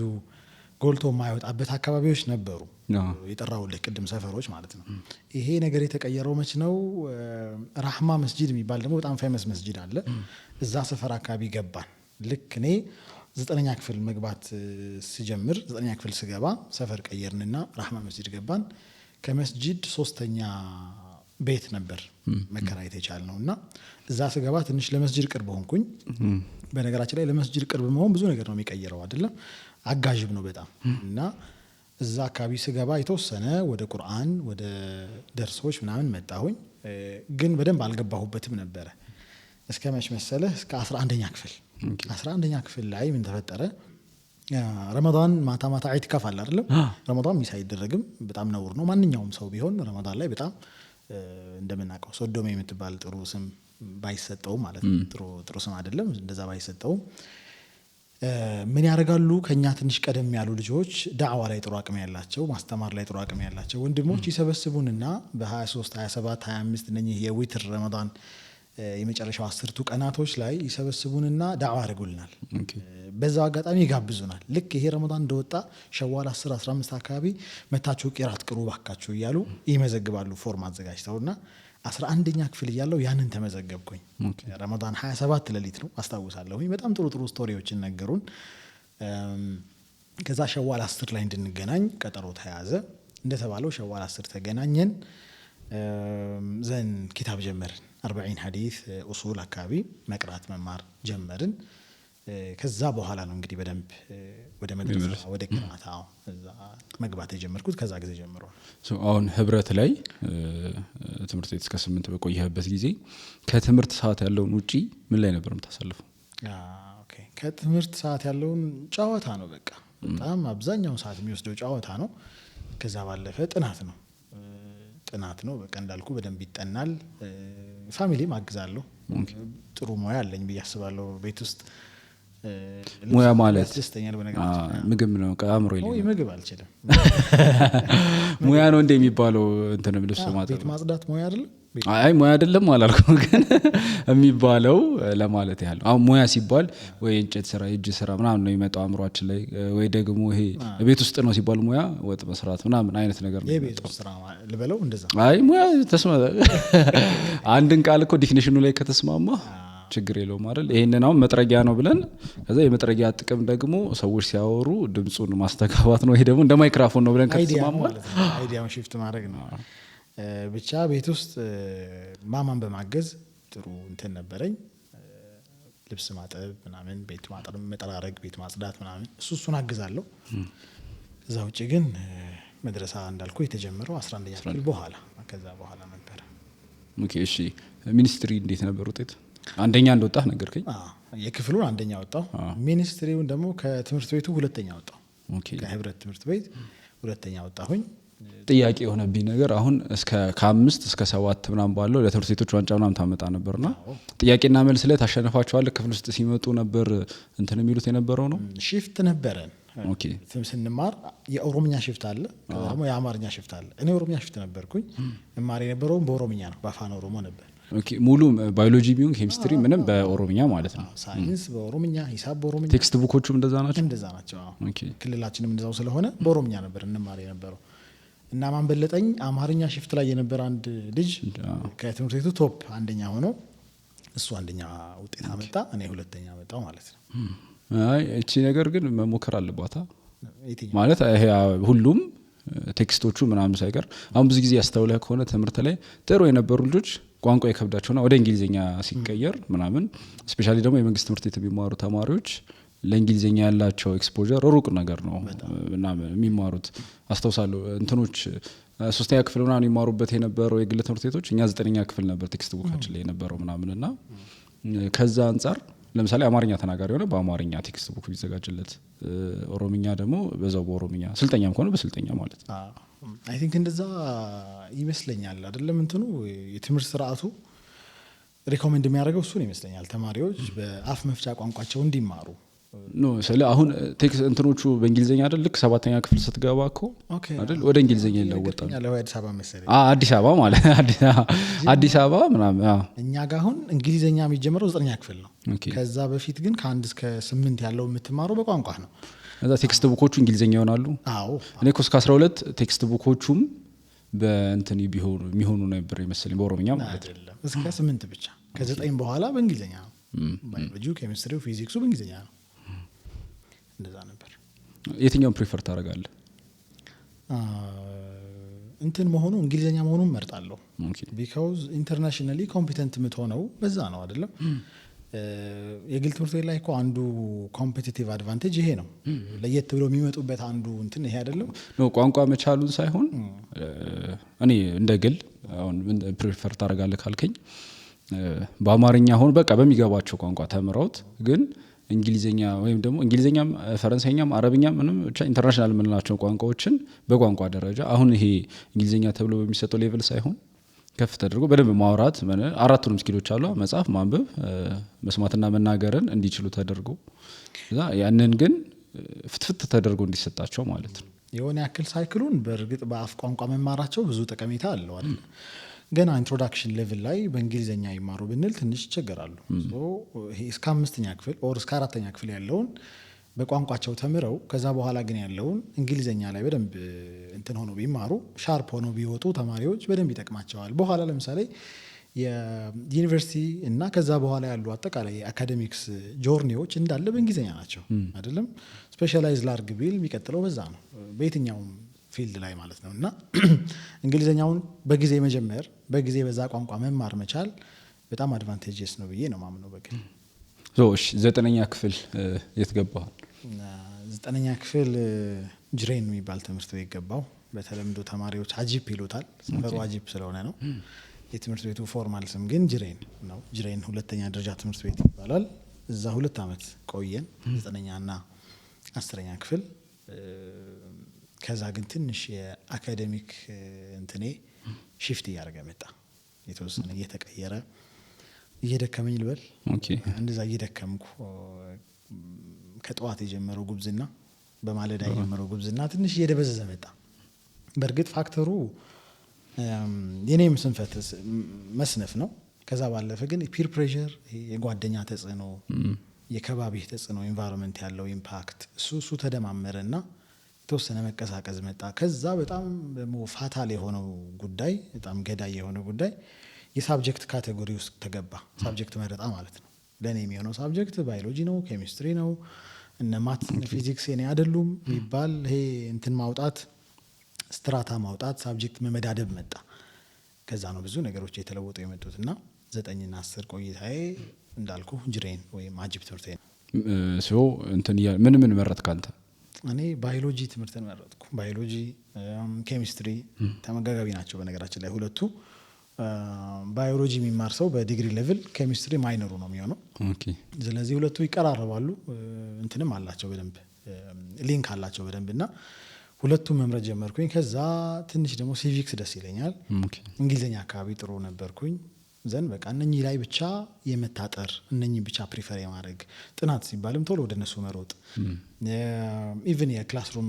ጎልቶ የማይወጣበት አካባቢዎች ነበሩ የጠራውልህ ቅድም ሰፈሮች ማለት ነው ይሄ ነገር የተቀየረው መች ነው ራህማ መስጂድ የሚባል ደግሞ በጣም ፌመስ መስጂድ አለ እዛ ሰፈር አካባቢ ገባን ልክ እኔ 9ኛ ክፍል መግባት ሲጀምር 9ኛ ክፍል ስገባ ሰፈር ቀየርንና ራህማ መስጂድ ገባን ከመስጂድ 3ኛ ቤት ነበር መከራየት የቻልነውና እዛ ስገባ ትንሽ ለመስጂድ ቅርብ ሆንኩኝ በነገራችን ላይ ለመስጂድ ቅርብ መሆን ብዙ ነገር ነው የሚቀየረው አይደለም አጋዥም ነው በጣም እና እዛ አካባቢ ስገባ የተወሰነ ወደ ቁርአን ወደ ደርሶች ምናምን መጣሁኝ ግን በደንብ አልገባሁበትም ነበር እስከ መች መሰለህ እስከ 11ኛ ክፍል 11ኛ ክፍል ላይ ምን ተፈጠረ ረመዳን ማታ ኢትካፍ አለ አይደለም ረመዳን ሚስ አይደረግም በጣም ነውር ነው ማንኛውም ሰው ቢሆን ረመዳን ላይ በጣም እንደምናውቀው ሶዶሜ የምትባል ጥሩ ስም ባይሰጠው ማለት ጥሩ ስም አይደለም እንደዛ ባይሰጠው ምን ያደርጋሉ ከኛ ትንሽ ቀደም ያሉ ልጆች ዳዕዋ ላይ ጥሩ አቅም ያላቸው ማስተማር ላይ ጥሩ አቅም ያላቸው ወንድሞች ይሰበስቡንና በ23 27 25 እነኚህ የዊትር ረመዳን የመጨረሻው 10ቱ ቀናቶች ላይ ይሰበስቡንና ዳዕዋ ያደርጉልናል በዛው አጋጣሚ ይጋብዙናል ልክ ይሄ ረመዳን እንደወጣ ሸዋል 10 15 አካባቢ መታችሁ ቂራት ቅሩ ባካችሁ እያሉ ይመዘግባሉ ፎርም አዘጋጅተውና 11ኛ ክፍል እያለሁ ያንን ተመዘገብኩኝ ረመዳን 27 ሌሊት ነው አስታውሳለሁኝ በጣም ጥሩ ስቶሪዎችን ነገሩን ከዛ ሸዋል 10 ላይ እንድንገናኝ ቀጠሮ ተያዘ እንደተባለው ሸዋል 10 ተገናኘን ዘን ኪታብ ጀመርን 40 ሐዲስ ኡሱል አካባቢ መቅራት መማር ጀመርን ከዛ በኋላ ነው እንግዲህ በደንብ ወደ መድረሳ ወደ ቅራአታው እዛ መግባት የጀመርኩት ከዛ ጊዜ ጀምሮ አሁን ህብረት ላይ ትምህርት ቤት እስከ 8 በቆየህበት ጊዜ ከትምህርት ሰዓት ያለውን ውጪ ምን ላይ ነበር የምታሳልፈው ኦኬ ከትምህርት ሰዓት ያለውን ጨዋታ ነው በቃ በጣም አብዛኛው ሰዓት የሚወስደው ጨዋታ ነው ከዛ ባለፈ ጥናት ነው በቃ እንዳልኩ በደንብ ይጠናል ፋሚሊም አግዛለሁ ጥሩ ሙያ አለኝ በያስባለሁ ቤት ውስጥ ሙያ ማለት ደስተኛል በነገራችን ምግብ ነው አእምሮ ይልኝ ምግብ አልችልም ሙያ ነው እንደሚባለው እንትንም ልብስ ማጠብ ቤት ማጽዳት ሙያ አይደል አይ ሙያ አይደለም አላልኩም ግን የሚባለው ለማለት ያህል አሁን ሙያ ሲባል ወይ እንጨት ስራ የእጅ ስራ ምናምን ነው የሚመጣው አእምሯችን ላይ ወይ ደግሞ ይሄ ቤት ውስጥ ነው ሲባል ሙያ ወጥ መስራት ምናምን አይነት ነገር ነው የቤት ውስጥ ስራ ልበለው እንደዛ አይ ሙያ አንድን ቃል እኮ ዲፊኒሽኑ ላይ ከተስማማ ችግር የለውም አይደል ይሄንን አሁን መጥረጊያ ነው ብለን ከዛ የመጥረጊያ ጥቅም ደግሞ ሰዎች ሲያወሩ ድምጹን ማስተጋባት ነው ይሄ ደግሞ እንደ ማይክሮፎን ነው ብለን ከተስማማ አይዲያውን ሽፍት ማድረግ ነው ብቻ ቤት ውስጥ ማማን በማገዝ ጥሩ እንትን ነበረኝ ልብስ ማጠብ ምናምን ቤት ማጠብ መጠራረግ ቤት ማጽዳት ምናምን እሱን አግዛለሁ ከዛ ውጪ ግን መድረሳ እንዳልኩ የተጀመረው 11ኛ ክፍል በኋላ ከዛ በኋላ ነበር ኦኬ እሺ ሚኒስትሪ እንዴት ነበር ውጤት አንደኛ እንደወጣህ ነገርከኝ የክፍሉን አንደኛ ወጣው ሚኒስትሪውን ደግሞ ከትምህርት ቤቱ ሁለተኛ ወጣው ኦኬ ከህብረት ትምህርት ቤት ሁለተኛ ወጣሁኝ ጥያቄ የሆነብኝ ነገር አሁን እስከ 5 እስከ 7 ምናምን ባለው ለትምህርት ቤቶች ዋንጫ ምናምን ታመጣ ነበርና ጥያቄና መልስ ላይ ታሸነፋቸዋለህ ክፍል ውስጥ ሲመጡ ነበር እንትን የሚሉት የነበረው ነው ሽፍት ነበረን ኦኬ ስንማር የኦሮምኛ ሽፍት አለ ደግሞ የአማርኛ ሽፍት አለ እኔ ኦሮምኛ ሽፍት ነበርኩኝ እማር የነበረው በኦሮምኛ ነው በአፋን ኦሮሞ ነበር ኦኬ ሙሉ ባዮሎጂ ቢሆን ኬሚስትሪ ምንም በኦሮምኛ ማለት ነው ሳይንስ በኦሮምኛ ሂሳብ በኦሮምኛ ቴክስት ቡኮቹም እንደዛ ናቸው ኦኬ ክልላችንም እንደዛው ስለሆነ በኦሮምኛ ነበር እንማር የነበረው እና ማን በለጠኝ አማርኛ ሽፍት ላይ የነበረ አንድ ልጅ ከትምህርት ቤቱ ቶፕ አንደኛ ሆኖ እሱ አንደኛ ውጤት አመጣ እኔ ሁለተኛ አመጣው ማለት ነው አይ እቺ ነገር ግን መሞከር አለባታ ማለት ይሄ ሁሉም ቴክስቶቹ ምናምን ሳይቀር አሁን ብዙ ጊዜ ያስተውለህ ከሆነ ትምህርት ላይ ጥሩ የነበሩ ልጆች ቋንቋ ይከብዳቸውና ወደ እንግሊዘኛ ሲቀየር ምናምን ስፔሻሊ ደግሞ የመንግስት ትምህርት ቤት የሚማሩ ተማሪዎች ለእንግሊዘኛ ያላቸው ኤክስፖዠር ሩቅ ነገር ነው እና የሚማሩት አስተውሳለሁ እንትኖች 3ኛ ክፍል ምናምን ይማሩበት የነበረው የግል ትምህርት ቤቶች እኛ 9ኛ ክፍል ነበር ቴክስት ቡካችን ላይ የነበረው ምናምንና ከዛ አንፃር ለምሳሌ አማርኛ ተናጋሪ ሆነ በአማርኛ ቴክስት ቡክ ቢዘጋጅለት ኦሮምኛ ደግሞ በዛው በኦሮምኛ ስልጠኛም ከሆነ በስልጠኛ ማለት አይ ቲንክ እንደዛ ይመስለኛል አይደለም እንትኑ የትምህርት ስርዓቱ ሪኮመንድ የሚያደርገው እሱን ይመስለኛል ተማሪዎች በአፍ መፍቻ ቋንቋቸው እንዲማሩ ኖ ስለ አሁን ቴክስት እንትኖቹ በእንግሊዘኛ አይደል ልክ 7ኛ ክፍል ስትገባ እኮ አይደል ወደ እንግሊዘኛ ይለወጣል ያለው አዲስ አበባ መሰለኝ አዲስ አበባ ማለት አዲስ አበባ ምናምን እኛ ጋር አሁን እንግሊዘኛ የሚጀምረው 9ኛ ክፍል ነው ከዛ በፊት ግን ከ1 እስከ 8 ያለው የምትማረው በቋንቋ ነው እዛ ቴክስት ቡኮቹ እንግሊዘኛ ይሆናሉ አዎ እኔ እኮ እስከ 12 ቴክስት ቡኮቹም በእንትን የሚሆኑ ነበር ይመስለኝ በኦሮምኛ ማለት አይደለም እስከ 8 ብቻ ከ9 በኋላ በእንግሊዘኛ ነው ባዮሎጂው ኬሚስትሪው ፊዚክሱ በእንግሊዘኛ ነው እንደዛ ነበር የትኛውን ፕሪፈር ታደርጋለህ እንትን መሆኑ እንግሊዘኛ መሆኑን መርጣለሁ ቢካውዝ ኢንተርናሽናሊ ኮምፒተንት የምትሆነው በዛ ነው አይደለም የግል ትምህርት ቤት ላይ እኮ አንዱ ኮምፒቲቲቭ አድቫንቴጅ ይሄ ነው ለየት ብሎ የሚመጡበት አንዱ እንትን ይሄ አይደለም ነው ቋንቋ መቻሉን ሳይሆን እኔ እንደ ግል አሁን ፕሪፈር ታደርጋለህ ካልከኝ በአማርኛ ሆኖ በቃ በሚገባቸው ቋንቋ ተምረውት ግን እንግሊዘኛ ወይም ደግሞ እንግሊዘኛም ፈረንሳይኛም አረብኛም ምንም ብቻ ኢንተርናሽናል የምንላቸው ቋንቋዎችን በቋንቋ ደረጃ አሁን ይሄ እንግሊዘኛ ተብሎ በሚሰጠው ሌቭል ሳይሆን ከፍ ተደርጎ በደንብ ማውራት አራቱንም ስኪሎች አሉ መጻፍ ማንበብ መስማትና መናገርን እንዲችሉ ተደርጎ ያንን ግን ፍትፍት ተደርጎ እንዲሰጣቸው ማለት ነው የሆነ ያክል ሳይክሉን በእርግጥ በአፍ ቋንቋ መማራቸው ብዙ ጠቀሜታ አለው አይደል ገና ኢንትሮዳክሽን ሌቭል ላይ በእንግሊዘኛ ይማሩ ብንል ትንሽ ይቸገራሉ ይሄ እስከ 5ኛ ክፍል ኦር እስከ 4ኛ ክፍል ያለውን በቋንቋቸው ተምረው ከዛ በኋላ ግን ያለውን እንግሊዘኛ ላይ በደንብ እንትን ሆኖ ቢማሩ ሻርፕ ሆኖ ቢወጡ ተማሪዎች በደንብ ይጠቅማቸዋል በኋላ ለምሳሌ የዩኒቨርሲቲ እና ከዛ በኋላ ያሉ አጠቃላይ አካዴሚክስ ጆርኒዎች እንዳለ በእንግሊዘኛ ናቸው አይደለም ስፔሻላይዝ ላርግ ቢል የሚቀጥለው በዛ ነው በየትኛውም ፊልድ ላይ ማለት ነው እና እንግሊዘኛውን በጊዜ መጀመር በጊዜ በዛ ቋንቋ መማር መቻል በጣም አድቫንቴጅስ ነው ብዬ ነው ማምነው በግል ዞሽ 9ኛ ክፍል የት ገባህ 9ኛ ክፍል ጅሬን የሚባል ትምህርት ቤት ገባው በተለምዶ ተማሪዎች አጂፕ ይሉታል ሰፈሩ አጂፕ ስለሆነ ነው የትምህርት ቤቱ ፎርማል ስም ግን ጅሬን ነው ጅሬን ሁለተኛ ደረጃ ትምህርት ቤት ይባላል እዛ 2 አመት ቆየን 9ኛ እና 10ኛ ክፍል ከዛ ግን ትንሽ የአካዴሚክ እንትኔ ሽፍት እያደረገ መጣ የተወሰነ እየተቀየረ እየደከመኝ ልበል እንደዛ እየደከምኩ ከጠዋት የጀመረው ጉብዝና በማለዳ የጀመረው ጉብዝና ትንሽ እየደበዘዘ መጣ በእርግጥ ፋክተሩ የኔም ስንፈት መስነፍ ነው። ከዛ ባለፈ ግን ፒር ፕሬሸር፣ የጓደኛ ተጽዕኖ፣ የከባቢ ተጽዕኖ፣ ኤንቫይሮንመንት ያለው ኢምፓክት እሱ ተደማመረና የተወሰነ መቀዛቀዝ መጣ። ከዛ በጣም ደግሞ ፋታል የሆነው ጉዳይ፣ በጣም ገዳይ የሆነው ጉዳይ የሳብጀክት ካቴጎሪ ውስጥ ተገባ። ሳብጀክት መረጣ ማለት ነው። ለእኔ የሚሆነው ሳብጀክት ባዮሎጂ ነው፣ ኬሚስትሪ ነው፣ እነ ማት ፊዚክስ የኔ አይደሉም የሚባል ይሄ እንትን ማውጣት፣ ስትራታ ማውጣት፣ ሳብጀክት መመዳደብ መጣ። ከዛ ነው ብዙ ነገሮች የተለወጡ የመጡት እና 9 እና 10 ቆይታዬ እንዳልኩ ጅሬን ወይም አጅብ ትምህርት ነው። እንትን ምን መረጥክ አንተ? እኔ ባዮሎጂ ትምህርትን መረጥኩ። ባዮሎጂ ኬሚስትሪ ተመጋጋቢ ናቸው በነገራችን ላይ ሁለቱ። ባዮሎጂ የሚማር ሰው በዲግሪ ሌቭል ኬሚስትሪ ማይነሩ ነው የሚሆነው። ስለዚህ ሁለቱ ይቀራረባሉ፣ እንትንም አላቸው በደንብ ሊንክ አላቸው በደንብ እና ሁለቱም መምረጥ ጀመርኩኝ። ከዛ ትንሽ ደግሞ ሲቪክስ ደስ ይለኛል። እንግሊዝኛ አካባቢ ጥሩ ነበርኩኝ። ዘን በቃ እነኚህ ላይ ብቻ የመታጠር እነኚህ ብቻ ፕሪፈር የማድረግ ጥናት ሲባልም ቶሎ ወደ እነሱ መሮጥ፣ ኢቭን የክላስሩም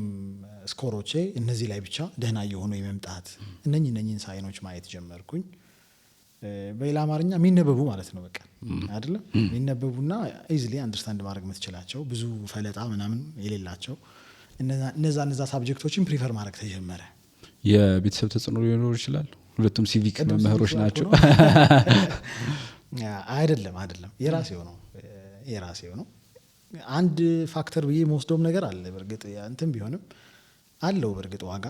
ስኮሮቼ እነዚህ ላይ ብቻ ደህና እየሆኑ የመምጣት እነኚህን ሳይኖች ማየት ጀመርኩኝ። በሌላ አማርኛ የሚነበቡ ማለት ነው በቃ አይደለም የሚነበቡና ኢዚሊ አንደርስታንድ ማድረግ የምትችላቸው ብዙ ፈለጣ ምናምን የሌላቸው እነዛ ሳብጀክቶችን ፕሪፈር ማድረግ ተጀመረ። የቤተሰብ ተጽዕኖ ሊኖር ይችላል። ሁለቱም ሲቪክ መምህሮች ናቸው። አይደለም የራሴው ነው። አንድ ፋክተር ብዬ መወስደውም ነገር አለ። በእርግጥ እንትን ቢሆንም አለው በእርግጥ ዋጋ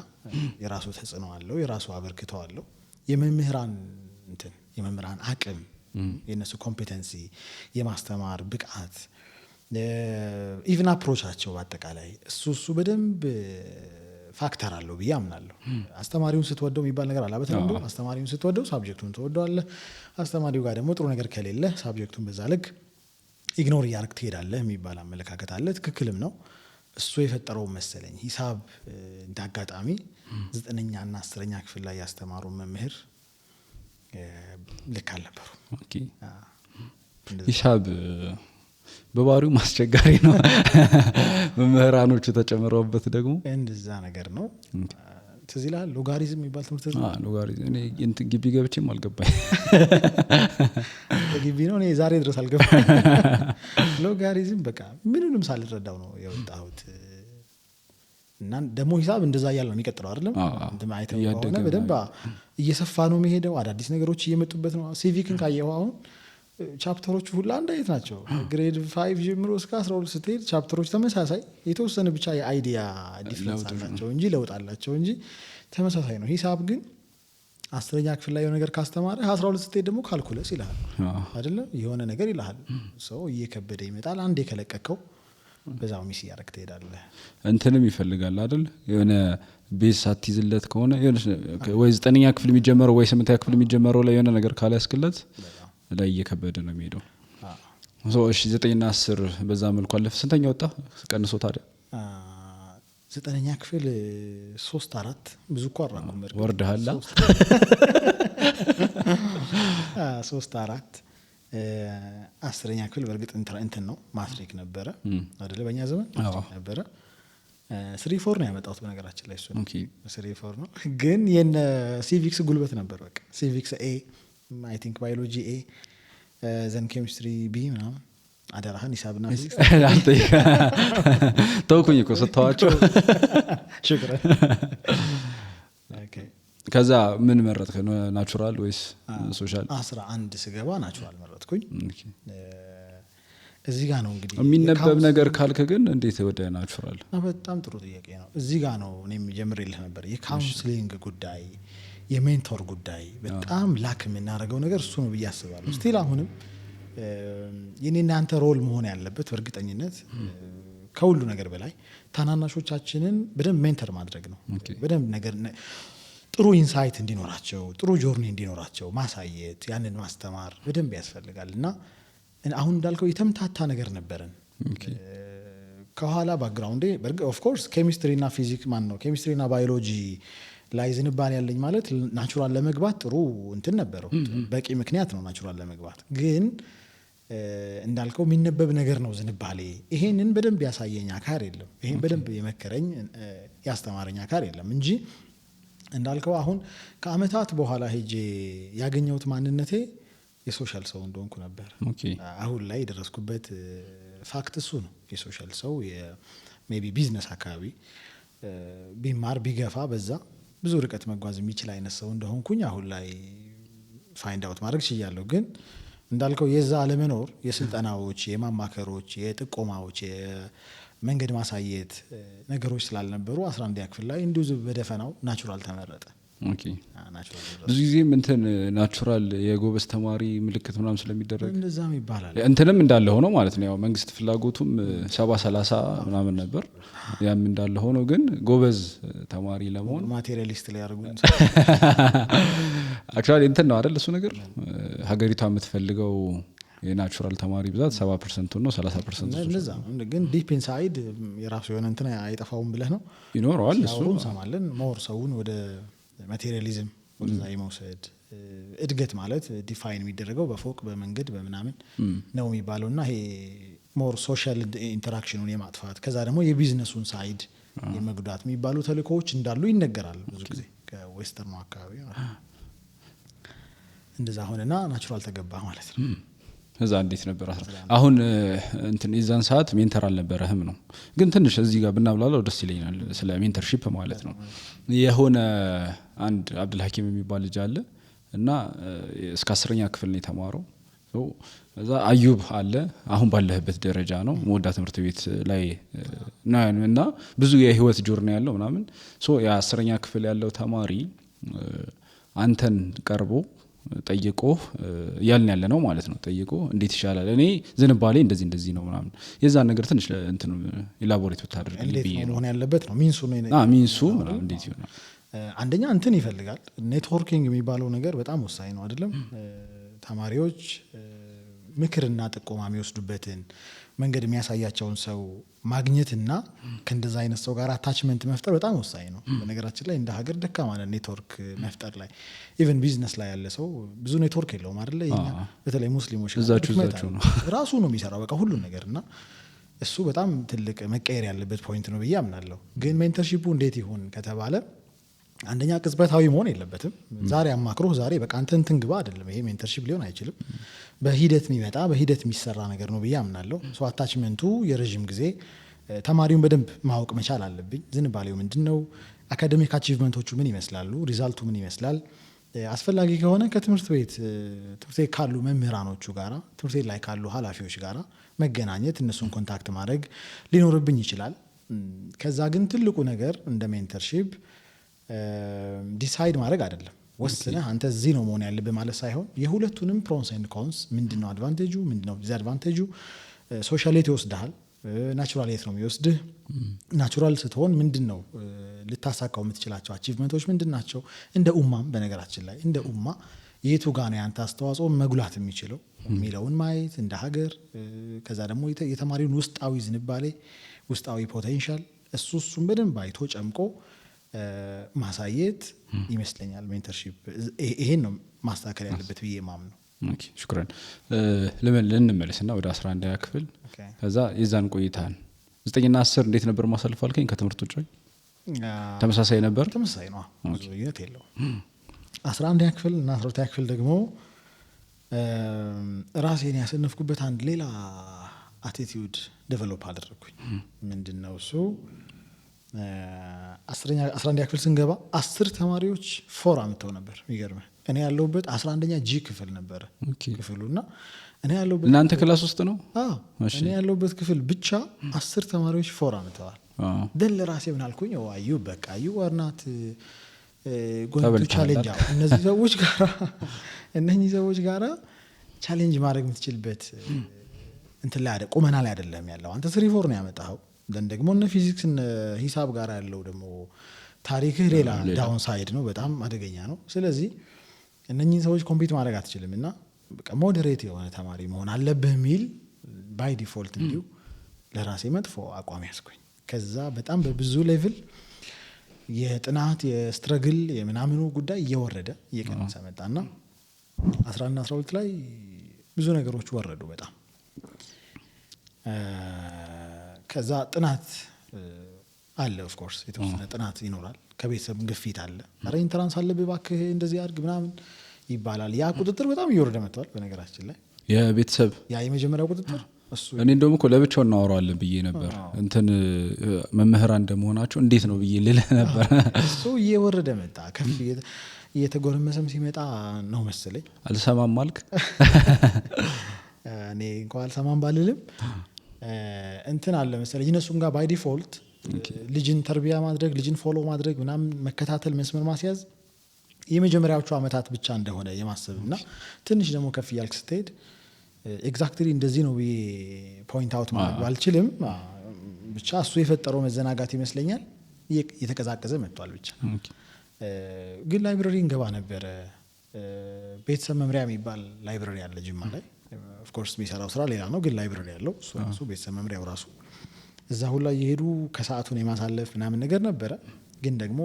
የራሱ ተጽዕኖ አለው፣ የራሱ አበርክቶ አለው። የመምህራን አቅም፣ የነሱ ኮምፒተንሲ፣ የማስተማር ብቃት፣ ኢቭን አፕሮቻቸው በአጠቃላይ እሱ በደንብ ፋክተር አለው ብዬ አምናለሁ። አስተማሪውን ስትወደው የሚባል ነገር አለ። በተለምዶ አስተማሪውን ስትወደው ሳብጀክቱን ትወደዋለህ። አስተማሪው ጋር ደግሞ ጥሩ ነገር ከሌለ ሳብጀክቱን በዛ ልክ ኢግኖር እያደረግ ትሄዳለህ የሚባል አመለካከት አለ። ትክክልም ነው። እሱ የፈጠረው መሰለኝ ሂሳብ እንደ አጋጣሚ 9ኛ እና 10ኛ ክፍል ላይ ያስተማሩ መምህር ልክ አልነበሩ። ሂሳብ በባህሪው አስቸጋሪ ነው። መምህራኖቹ ተጨምረውበት ደግሞ እንደዛ ነገር ነው። ትዝ ይልሃል ሎጋሪዝም የሚባል ትምህርት ሎጋሪዝም እኔ እንትን ግቢ ገብቼም አልገባኝ። ግቢ ነው እኔ ዛሬ ድረስ አልገባኝ። ሎጋሪዝም በቃ ምንንም ሳልረዳው ነው የወጣሁት። እና ደግሞ ሂሳብ እንደዛ እያለ ነው የሚቀጥለው አይደለም። አይተው ከሆነ በደንብ እየሰፋ ነው የሚሄደው። አዳዲስ ነገሮች እየመጡበት ነው። ሲቪክን ካየኸው አሁን ቻፕተሮቹ ሁላ አንድ አይነት ናቸው። ግሬድ 5 ጀምሮ እስከ 12 ስትሄድ ቻፕተሮች ተመሳሳይ፣ የተወሰነ ብቻ የአይዲያ ዲፍረንስ አላቸው እንጂ ለውጥ አላቸው እንጂ ተመሳሳይ ነው። ሂሳብ ግን 10ኛ ክፍል ላይ የሆነ ነገር ካስተማረ 12 ስትሄድ ደግሞ ካልኩለስ ይልሃል አይደለም፣ የሆነ ነገር ይልሃል። ሰው እየከበደ ይመጣል። አንድ የከለቀቀው በዛው ሚስ እያደረግ ትሄዳለህ። እንትንም ይፈልጋል አይደል? የሆነ ቤዝ ሳትይዝለት ከሆነ ወይ 9ኛ ክፍል የሚጀመረው ወይ 8ኛ ክፍል የሚጀመረው ላይ የሆነ ነገር ካላያስክለት ላይ እየከበደ ነው የሚሄደው። እሺ 9 እና 10 በዛ መልኩ አለፈ። ስንተኛ ወጣ ቀንሶ ታዲያ? 9ኛ ክፍል 3-4 ብዙ እኮ አራቁም ወርደሃል። 3-4 10ኛ ክፍል በእርግጥ እንትን ነው ማትሪክ ነበረ አይደለ? በእኛ ዘመን ነበረ። 3-4 ነው ያመጣሁት በነገራችን ላይ እሱ ነው 3-4 ነው። ግን የነ ሲቪክስ ጉልበት ነበር በቃ ሲቪክስ ኤ አይ ቲንክ ባዮሎጂ ኤ ዘን ኬሚስትሪ ቢ ምናምን አደራህን ሂሳብና ፊዚክስ ተውኩኝ እኮ ስታዋቸው። ሽክረን። ከዛ ምን መረጥክ? ናቹራል ወይስ ሶሻል? 11 ስገባ ናቹራል መረጥኩኝ። እዚህ ጋር ነው እንግዲህ የሚነበብ ነገር ካልክ ግን እንዴት ወደ ናቹራል? በጣም ጥሩ ጥያቄ ነው። እዚህ ጋር ነው እኔም ጀምሬልህ ነበር። የካውንስሊንግ ጉዳይ፣ የሜንቶር ጉዳይ በጣም ላክ የምናደርገው ነገር እሱ ነው ብዬ አስባለሁ። ስቲል አሁንም የኔና አንተ ሮል መሆን ያለበት በእርግጠኝነት ከሁሉ ነገር በላይ ታናናሾቻችንን በደንብ ሜንተር ማድረግ ነው። በደንብ ነገር ጥሩ ኢንሳይት እንዲኖራቸው፣ ጥሩ ጆርኒ እንዲኖራቸው ማሳየት፣ ያንን ማስተማር በደንብ ያስፈልጋል። እና አሁን እንዳልከው የተምታታ ነገር ነበረን ከኋላ ባክግራውንዴ። ኦፍኮርስ ኬሚስትሪና ፊዚክስ ኬሚስትሪና ባዮሎጂ ላይ ዝንባሌ ያለኝ ማለት ናቹራል ለመግባት ጥሩ እንትን ነበረው፣ በቂ ምክንያት ነው ናቹራል ለመግባት። ግን እንዳልከው የሚነበብ ነገር ነው ዝንባሌ። ይሄንን በደንብ ያሳየኝ አካል የለም፣ ይሄን በደንብ የመከረኝ ያስተማረኝ አካል የለም እንጂ እንዳልከው አሁን ከአመታት በኋላ ሄጄ ያገኘሁት ማንነቴ የሶሻል ሰው እንደሆንኩ ነበር። አሁን ላይ የደረስኩበት ፋክት እሱ ነው። የሶሻል ሰው ሜቢ ቢዝነስ አካባቢ ቢማር ቢገፋ በዛ ብዙ ርቀት መጓዝ የሚችል አይነት ሰው እንደሆንኩኝ አሁን ላይ ፋይንድ አውት ማድረግ ችያለሁ። ግን እንዳልከው የዛ አለመኖር የስልጠናዎች፣ የማማከሮች፣ የጥቆማዎች፣ የመንገድ ማሳየት ነገሮች ስላልነበሩ 11ኛ ክፍል ላይ እንዲሁ በደፈናው ናቹራል ተመረጠ። ብዙ ጊዜም እንትን ናቹራል የጎበዝ ተማሪ ምልክት ምናምን ስለሚደረግ እንደዛም ይባላል። እንትንም እንዳለ ሆኖ ማለት ነው ያው መንግስት ፍላጎቱም 70-30 ምናምን ነበር። ያም እንዳለ ሆኖ ግን ጎበዝ ተማሪ ለመሆን ማቴሪያሊስት ላይ ያርጉን አክቹአሊ እንትን ነው አይደል? እሱ ነገር ሀገሪቷ የምትፈልገው የናቹራል ተማሪ ብዛት 70% ነው 30% ነው። እንደዛ ግን ዲፕ ኢንሳይድ የራሱ የሆነ እንትን አይጠፋውም ብለህ ነው ይኖረዋል። እሱ እንሰማለን ሞር ሰውን ወደ ማቴሪያሊዝም ወደዛ የመውሰድ እድገት ማለት ዲፋይን የሚደረገው በፎቅ በመንገድ በምናምን ነው የሚባለውና ይሄ ሞር ሶሻል ኢንተራክሽኑን የማጥፋት ከዛ ደግሞ የቢዝነሱን ሳይድ የመጉዳት የሚባሉ ተልእኮዎች እንዳሉ ይነገራል ብዙ ጊዜ ከዌስተርኑ አካባቢ እንደዛ ሆነና ናቹራል ተገባ ማለት ነው። እዛ እንዴት ነበር? አሁን እንትን የዛን ሰዓት ሜንተር አልነበረህም ነው። ግን ትንሽ እዚህ ጋር ብናብላለው ደስ ይለኛል ስለ ሜንተርሺፕ ማለት ነው። የሆነ አንድ አብዱል ሐኪም የሚባል ልጅ አለ እና እስከ 10ኛ ክፍል ነው የተማረው። እዛ አዩብ አለ አሁን ባለህበት ደረጃ ነው ሞዳ ትምህርት ቤት ላይ እና ብዙ የህይወት ጆርኒ ያለው ምናምን የ10ኛ ክፍል ያለው ተማሪ አንተን ቀርቦ ጠይቆ ያልን ያለ ነው ማለት ነው። ጠይቆ እንዴት ይሻላል እኔ ዝንባሌ እንደዚህ ነው ምናምን የዛን ነገር ትንሽ እንትን ኢላቦሬት ብታደርግልኝ ብዬ ነው። ሆነ ያለበት ነው ሚንሱ ምናምን እንዴት ይሆናል? አንደኛ እንትን ይፈልጋል ኔትወርኪንግ የሚባለው ነገር በጣም ወሳኝ ነው አይደለም? ተማሪዎች ምክርና ጥቆማ የሚወስዱበትን መንገድ የሚያሳያቸውን ሰው ማግኘትና ከእንደዛ አይነት ሰው ጋር አታችመንት መፍጠር በጣም ወሳኝ ነው። በነገራችን ላይ እንደ ሀገር ደካማ ነን ኔትወርክ መፍጠር ላይ። ኢቨን ቢዝነስ ላይ ያለ ሰው ብዙ ኔትወርክ የለውም አይደለ? ይሄኛ በተለይ ሙስሊሞች ራሱ ነው የሚሰራው በቃ ሁሉን ነገር እና እሱ በጣም ትልቅ መቀየር ያለበት ፖይንት ነው ብዬ አምናለሁ። ግን ሜንተርሺፑ እንዴት ይሁን ከተባለ አንደኛ ቅጽበታዊ መሆን የለበትም። ዛሬ አማክሮህ ዛሬ በቃ አንተ እንትን ግባ አይደለም። ይሄ ሜንተርሺፕ ሊሆን አይችልም። በሂደት የሚመጣ በሂደት የሚሰራ ነገር ነው ብዬ አምናለሁ። ሶ አታችመንቱ የረጅም ጊዜ ተማሪውን በደንብ ማወቅ መቻል አለብኝ። ዝንባሌው ምንድነው? አካዳሚክ አቺቭመንቶቹ ምን ይመስላሉ? ሪዛልቱ ምን ይመስላል? አስፈላጊ ከሆነ ከትምህርት ቤት ካሉ መምህራኖቹ ጋራ ትምህርት ቤት ላይ ካሉ ኃላፊዎች ጋራ መገናኘት እነሱን ኮንታክት ማድረግ ሊኖርብኝ ይችላል። ከዛ ግን ትልቁ ነገር እንደ ሜንተርሺፕ ዲሳይድ ማድረግ አይደለም። ወስነህ አንተ እዚህ ነው መሆን ያለብህ ማለት ሳይሆን የሁለቱንም ፕሮንስ ኤንድ ኮንስ ምንድነው አድቫንቴጁ ምንድነው ዲስአድቫንቴጁ፣ ሶሻሊቲ ይወስድሃል፣ ናቹራሊቲ ነው የሚወስድህ። ናቹራል ስትሆን ምንድነው ልታሳካው የምትችላቸው አቺቭመንቶች ምንድናቸው? እንደ ኡማም በነገራችን ላይ እንደ ኡማ የቱ ጋር ነው ያንተ አስተዋጽኦ መጉላት የሚችለው የሚለውን ማየት እንደ ሀገር። ከዛ ደግሞ የተማሪውን ውስጣዊ ዝንባሌ ውስጣዊ ፖቴንሻል እሱን በደንብ አይቶ ጨምቆ ማሳየት ይመስለኛል ሜንተርሺፕ ይሄን ነው ማስተካከል ያለበት ብዬ ማምነው። ኦኬ ሽክራን። ልንመለስና ወደ 11ኛ ክፍል ከዛ የዛን ቆይታን 9ና 10 እንዴት ነበር ማሳለፍ አልከኝ? ከትምህርት ውጭ ተመሳሳይ ነበር? ተመሳሳይ ነው፣ ብዙ ልዩነት የለውም። 11ኛ ክፍል እና 12ኛ ክፍል ደግሞ ራሴን ያሰነፍኩበት አንድ ሌላ አቲቲዩድ ዴቨሎፕ አደረኩኝ። ምንድነው እሱ? 11ኛ ክፍል ስንገባ 10 ተማሪዎች ፎር አምጥተው ነበር። የሚገርምህ እኔ ያለሁበት 11ኛ ጂ ክፍል ነበረ ክፍሉና እኔ ያለሁበት እናንተ ክላስ ውስጥ ነው? እኔ ያለሁበት ክፍል ብቻ 10 ተማሪዎች ፎር አምጥተዋል። ደን ለራሴ ምን አልኩኝ? አዩ በቃ አዩ ዋርናት ጎንቱ ቻሌንጅ እነኚህ ሰዎች ጋራ ቻሌንጅ ማድረግ የምትችልበት እንትን ላይ ቁመና ላይ አይደለም ያለው። አንተ 3-4 ነው ያመጣኸው። ደን ደግሞ እነ ፊዚክስ እነ ሂሳብ ጋር ያለው ደግሞ ታሪክህ ሌላ ዳውን ሳይድ ነው፣ በጣም አደገኛ ነው። ስለዚህ እነኚህን ሰዎች ኮምፒት ማድረግ አትችልም እና በቃ ሞዴሬት የሆነ ተማሪ መሆን አለብህ የሚል ባይ ዲፎልት እንዲሁ ለራሴ መጥፎ አቋም ያስኩኝ። ከዛ በጣም በብዙ ሌቭል የጥናት የስትረግል የምናምኑ ጉዳይ እየወረደ እየቀነሰ መጣና 11 እና 12 ላይ ብዙ ነገሮች ወረዱ በጣም። ከዛ ጥናት አለ ኦፍ ኮርስ የተወሰነ ጥናት ይኖራል። ከቤተሰብ ግፊት አለ። ኧረ ኢንትራንስ አለብህ እባክህ እንደዚህ አድርግ ምናምን ይባላል። ያ ቁጥጥር በጣም እየወረደ መጥቷል። በነገራችን ላይ የቤተሰብ ያ የመጀመሪያው ቁጥጥር እሱ እኔ እንደውም እኮ ለብቻው እናወራዋለን ብዬ ነበር። እንትን መምህራን እንደመሆናቸው እንዴት ነው ብዬ ልልህ ነበር። እሱ እየወረደ መጣ። ከፍ እየተጎረመሰም ሲመጣ ነው መሰለኝ። አልሰማም አልክ። እኔ እንኳን አልሰማም ባልልም እንትን አለ መሰለኝ እነሱም ጋር ባይ ዲፎልት ልጅን ተርቢያ ማድረግ ልጅን ፎሎ ማድረግ ምናምን መከታተል መስመር ማስያዝ የመጀመሪያዎቹ ዓመታት ብቻ እንደሆነ የማሰብ እና ትንሽ ደግሞ ከፍ እያልክ ስትሄድ ኤግዛክትሊ እንደዚህ ነው ብዬ ፖይንት አውት ማድረግ አልችልም። ብቻ እሱ የፈጠረው መዘናጋት ይመስለኛል። እየተቀዛቀዘ መጥቷል። ብቻ ግን ላይብረሪ እንገባ ነበረ። ቤተሰብ መምሪያ የሚባል ላይብረሪ አለ ጅማ ላይ። ኦፍ ኮርስ የሚሰራው ስራ ሌላ ነው፣ ግን ላይብረሪ ያለው እሱ ራሱ ቤተሰብ መምሪያው ራሱ እዛ ሁላ እየሄዱ ከሰዓቱን የማሳለፍ ምናምን ነገር ነበረ። ግን ደግሞ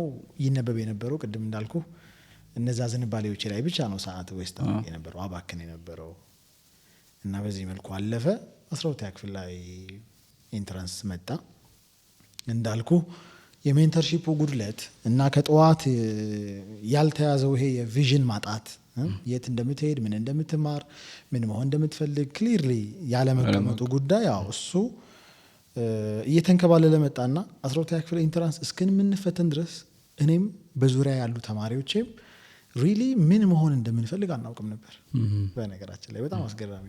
ይነበብ የነበረው ቅድም እንዳልኩ እነዛ ዝንባሌዎች ላይ ብቻ ነው ሰዓት ዌስት የነበረው አባክን የነበረው እና በዚህ መልኩ አለፈ። 12ኛ ክፍል ላይ ኢንትራንስ መጣ። እንዳልኩ የሜንተርሺፑ ጉድለት እና ከጠዋት ያልተያዘው ይሄ የቪዥን ማጣት የት እንደምትሄድ ምን እንደምትማር ምን መሆን እንደምትፈልግ ክሊርሊ ያለመቀመጡ ጉዳይ ያው እሱ እየተንከባለለ መጣና 12ኛ ክፍል ኢንትራንስ እስከምንፈተን ድረስ እኔም በዙሪያ ያሉ ተማሪዎችም ሪሊ ምን መሆን እንደምንፈልግ አናውቅም ነበር። በነገራችን ላይ በጣም አስገራሚ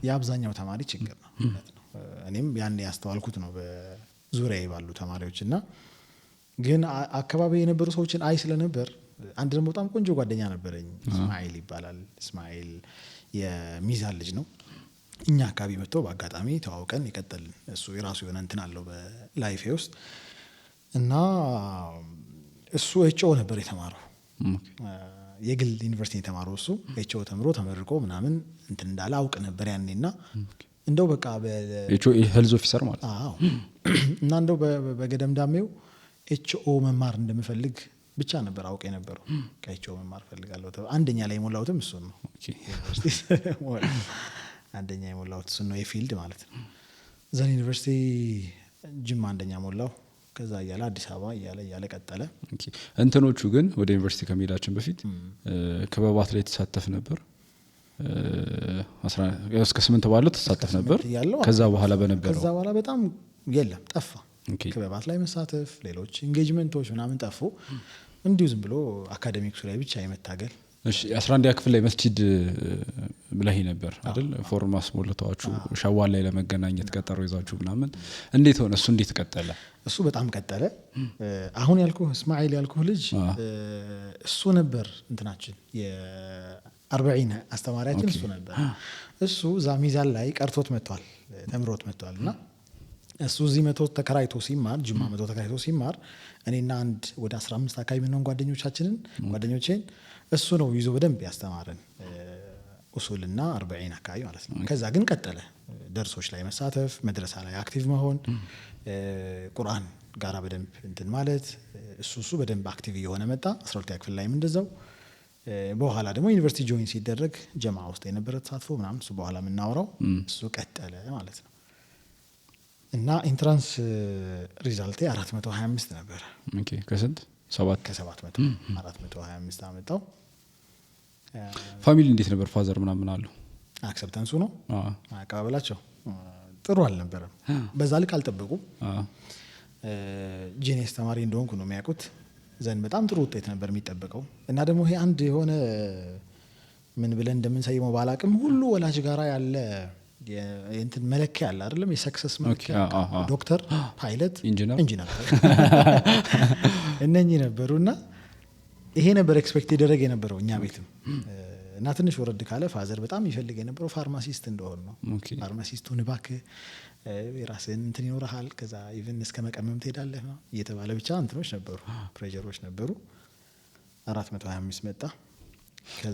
የአብዛኛው ተማሪ ችግር ነው ማለት ነው። እኔም ያን ያስተዋልኩት ነው በዙሪያ ባሉ ተማሪዎች እና ግን አካባቢ የነበሩ ሰዎችን አይ ስለነበር አንድ ደግሞ በጣም ቆንጆ ጓደኛ ነበረኝ። እስማኤል ይባላል። እስማኤል የሚዛን ልጅ ነው። እኛ አካባቢ መጥቶ በአጋጣሚ ተዋውቀን የቀጠልን እሱ የራሱ የሆነ እንትን አለው በላይፌ ውስጥ እና እሱ ኤችኦ ነበር የተማረው። የግል ዩኒቨርሲቲ የተማረው እሱ ኤችኦ ተምሮ ተመርቆ ምናምን እንትን እንዳለ አውቅ ነበር ያኔና እንደው በቃ ኤችኦ ሄልዝ ኦፊሰር ማለት እና እንደው በገደምዳሜው ኤችኦ መማር እንደምፈልግ ብቻ ነበር አውቅ የነበረው። ከኤችኦ መማር ፈልጋለሁ። አንደኛ ላይ የሞላሁትም እሱ ነው። አንደኛ የሞላሁት እሱ ነው የፊልድ ማለት ነው። ዘን ዩኒቨርሲቲ ጅማ አንደኛ ሞላው። ከዛ እያለ አዲስ አበባ እያለ ቀጠለ። እንትኖቹ ግን ወደ ዩኒቨርሲቲ ከመሄዳችን በፊት ክበባት ላይ ተሳተፍ ነበር። እስከ 8 ባለው ተሳተፍ ነበር። ከዛ በኋላ በጣም የለም ጠፋ። ክበባት ላይ መሳተፍ ሌሎች ኢንጌጅመንቶች ምናምን ጠፉ። እንዲሁ ዝም ብሎ አካዴሚክሱ ላይ ብቻ የመታገል። እሺ 11ኛ ክፍል ላይ መስጂድ ብለህ ነበር አይደል? ፎርም አስሞልተዋችሁ ሸዋል ላይ ለመገናኘት ቀጠሮ ይዛችሁ ምናምን እንዴት ሆነ? እሱ እንዴት ቀጠለ? እሱ በጣም ቀጠለ። አሁን ያልኩህ እስማኤል ያልኩህ ልጅ እሱ ነበር እንትናችን የ40 አስተማሪያችን እሱ ነበር። እሱ እዛ ሚዛን ላይ ቀርቶት መጥቷል፣ ተምሮት መጥቷል እና እሱ እዚህ መቶ ተከራይቶ ሲማር ጅማ መቶ ተከራይቶ ሲማር እኔና አንድ ወደ 15 አካባቢ ምንሆን ጓደኞቼን እሱ ነው ይዞ በደንብ ያስተማረን ኡሱልና 40 አካባቢ ማለት ነው። ከዛ ግን ቀጠለ ደርሶች ላይ መሳተፍ፣ መድረሳ ላይ አክቲቭ መሆን፣ ቁርአን ጋራ በደንብ እንትን ማለት እሱ በደንብ አክቲቭ እየሆነ መጣ። 12ኛ ክፍል ላይም እንደዛው። በኋላ ደግሞ ዩኒቨርሲቲ ጆይን ሲደረግ ጀማ ውስጥ የነበረ ተሳትፎ ምናምን እሱ በኋላ የምናወራው እሱ ቀጠለ ማለት ነው። እና ኢንትራንስ ሪዛልቴ 425 ነበር። ኦኬ ከስንት 700 425 አመጣው። ፋሚሊ እንዴት ነበር? ፋዘር ምናምን አሉ? አክሰፕታንሱ ነው አቀባበላቸው ጥሩ አልነበረም። በዛ ልክ አልጠበቁም። ጂኔስ ተማሪ እንደሆንኩ ነው የሚያውቁት። ዘን በጣም ጥሩ ውጤት ነበር የሚጠበቀው እና ደግሞ ይሄ አንድ የሆነ ምን ብለን እንደምንሰይመው ባላቅም ሁሉ ወላጅ ጋራ ያለ እንትን መለኪያ አለ አይደለም? የሰክሰስ መለኪያ ዶክተር፣ ፓይለት፣ ኢንጂነር እነኚህ ነበሩና ይሄ ነበር ኤክስፔክት ይደረግ የነበረው እኛ ቤትም እና ትንሽ ወረድ ካለ ፋዘር በጣም ይፈልግ የነበረው ፋርማሲስት እንደሆነ ነው። ፋርማሲስቱን እባክህ የራስህን እንትን ይኖርሃል፣ ከዛ ኢቭን እስከ መቀመም ትሄዳለህ ነው እየተባለ ብቻ እንትኖች ነበሩ፣ ፕሬዠሮች ነበሩ። 425 መጣ።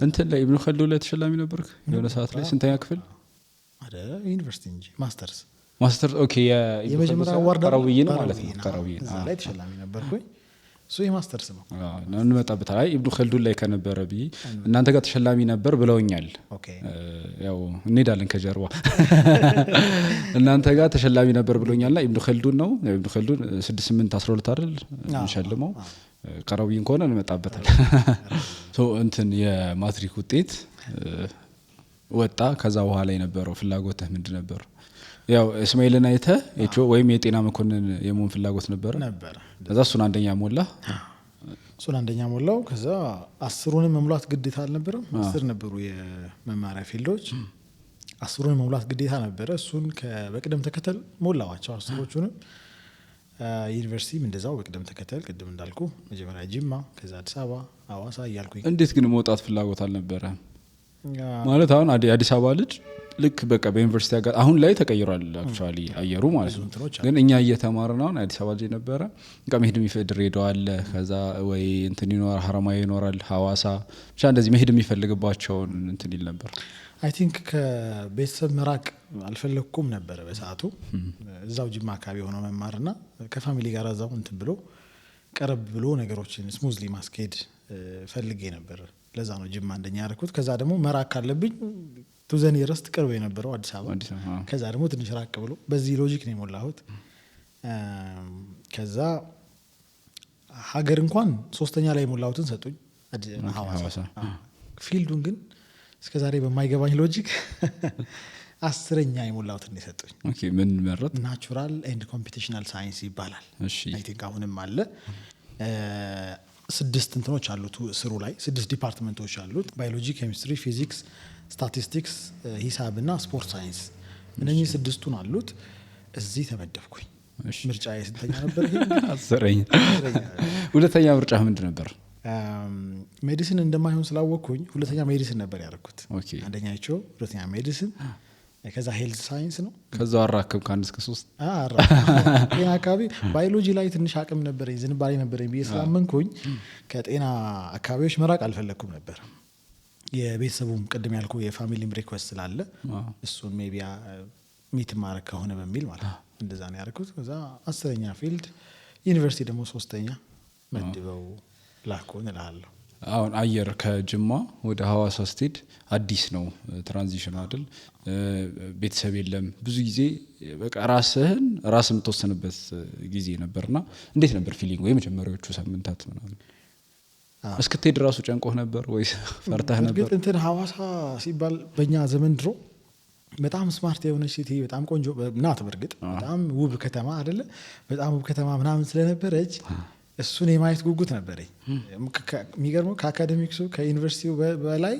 እንትን ላይ ኢብኑ ኸልዱን ላይ ተሸላሚ ነበርክ የሆነ ሰዓት ላይ? ስንተኛ ክፍል? ዩኒቨርሲቲ እንጂ ማስተርስ። ኦኬ። የመጀመሪያ አዋርድ ቀራውይ ነው ማለት ነው። ቀራውይ እዛ ላይ ተሸላሚ ነበርኩኝ። እሱ የማስተርስ ነው። እንመጣበታል። አይ ኢብኑ ኸልዱን ላይ ከነበረ ብዬ እናንተ ጋር ተሸላሚ ነበር ብለውኛል። ኦኬ ያው እንሄዳለን ከጀርባ እናንተ ጋር ተሸላሚ ነበር ብለውኛልና ኢብኑ ኸልዱን ነው። ኢብኑ ኸልዱን 6 8 12 አይደል የሚሸልመው። ቀረውይን ከሆነ እንመጣበታል። እንትን የማትሪክ ውጤት ወጣ። ከዛ በኋላ የነበረው ፍላጎትህ ምንድን ነበር? ያው እስማኤልን አይተህ ኤቾ ወይም የጤና መኮንን የመሆን ፍላጎት ነበር። ከዛ እሱን አንደኛ ሞላ። ሞላው። ከዛ 10ሩንም መሙላት ግዴታ አልነበረም። 10 ነበሩ የመማሪያ ፊልዶች፣ 10ሩንም መሙላት ግዴታ ነበረ። እሱን በቅደም ተከተል ሞላዋቸው 10ሮቹንም። ዩኒቨርሲቲም እንደዛው በቅደም ተከተል ቅድም እንዳልኩ መጀመሪያ ጅማ፣ ከዛ አዲስ አበባ፣ ሐዋሳ እያልኩኝ። እንዴት ግን መውጣት ፍላጎት አልነበረ ማለት? አሁን አዲስ አበባ ልጅ ልክ በቃ በዩኒቨርሲቲ አሁን ላይ ተቀይሯል አክቹአሊ አየሩ ማለት ነው። ግን እኛ እየተማርን አሁን አዲስ አበባ ልጅ ነበረ በቃ መሄድ የሚፈልግ ድሬዳዋ አለ፣ ከዛ ወይ እንትን ይኖራል ሐረማያ ይኖራል፣ ሐዋሳ ብቻ እንደዚህ መሄድ የሚፈልግባቸውን እንትን ይል ነበር። አይ ቲንክ ከቤተሰብ መራቅ አልፈለኩም ነበር በሰዓቱ። እዛው ጅማ አካባቢ ሆኖ መማርና ከፋሚሊ ጋር እዛው እንትን ብሎ ቀረብ ብሎ ነገሮችን ስሙዝሊ ማስኬድ ፈልጌ ነበር። ለዛ ነው ጅማ አንደኛ ያደረኩት። ከዛ ደግሞ መራቅ ካለብኝ ቱዘን የረስት ቅርብ የነበረው አዲስ አበባ፣ ከዛ ደግሞ ትንሽ ራቅ ብሎ በዚህ ሎጂክ ነው የሞላሁት። ከዛ ሀገር እንኳን 3ኛ ላይ የሞላሁትን ሰጡኝ ሐዋሳ። ፊልዱን ግን እስከዛሬ በማይገባኝ ሎጂክ 10ኛ የሞላሁትን የሰጡኝ። ኦኬ ምን መረጥ? ናቹራል ኤንድ ኮምፒቲሽናል ሳይንስ ይባላል። አይ ቲንክ አሁንም አለ። 6 እንትኖች አሉት ስሩ ላይ 6 ዲፓርትመንቶች አሉት። ባዮሎጂ፣ ኬሚስትሪ፣ ፊዚክስ፣ ስታቲስቲክስ፣ ሂሳብና ስፖርት ሳይንስ። እነኚህ 6ቱን አሉት። እዚህ ተመደብኩኝ። ምርጫ የስንተኛ ነበር? 10ኛ። ሁለተኛ ምርጫ ምንድን ነበር? ሜዲሲን እንደማይሆን ስላወቅኩኝ 2ኛ ሜዲሲን ነበር ያደረኩት። አንደኛ ይቸው፣ 2ኛ ሜዲሲን፣ ከዛ ሄልዝ ሳይንስ ነው። ከዛ አራከብ ከ1 እስከ 3 ጤና አካባቢ ባዮሎጂ ላይ ትንሽ አቅም ነበረኝ፣ ዝንባሌ ነበረኝ ብዬ ስላመንኩኝ ከጤና አካባቢዎች መራቅ አልፈለኩም ነበር። የቤተሰቡም ቅድም ያልኩ የፋሚሊም ሪኩዌስት ስላለ እሱን ሜቢ ሚት ማድረግ ከሆነ በሚል ማለት እንደዛ ነው ያደረኩት። ከዛ 10ኛ ፊልድ ዩኒቨርሲቲ ደግሞ 3ኛ መድበው ላኩን እላለሁ። አሁን አየር ከጅማ ወደ ሐዋሳ ስትሄድ አዲስ ነው ትራንዚሽን አይደል? ቤተሰብ የለም። ብዙ ጊዜ በቃ ራስህን የምትወሰንበት ጊዜ ነበርና እንዴት ነበር ፊሊንግ? ወይ መጀመሪያዎቹ ሳምንታት ምናምን እስክትሄድ ራሱ ጨንቆህ ነበር ወይስ ፈርተህ ነበር? እርግጥ እንትን ሐዋሳ ሲባል በእኛ ዘመን ድሮ በጣም ስማርት የሆነች ሲቲ በጣም ቆንጆ ናት። በርግጥ በጣም ውብ ከተማ አይደለ? በጣም ውብ ከተማ ምናምን ስለነበረች እሱን የማየት ጉጉት ነበረኝ። የሚገርመው ከአካዴሚክሱ ከዩኒቨርሲቲው በላይ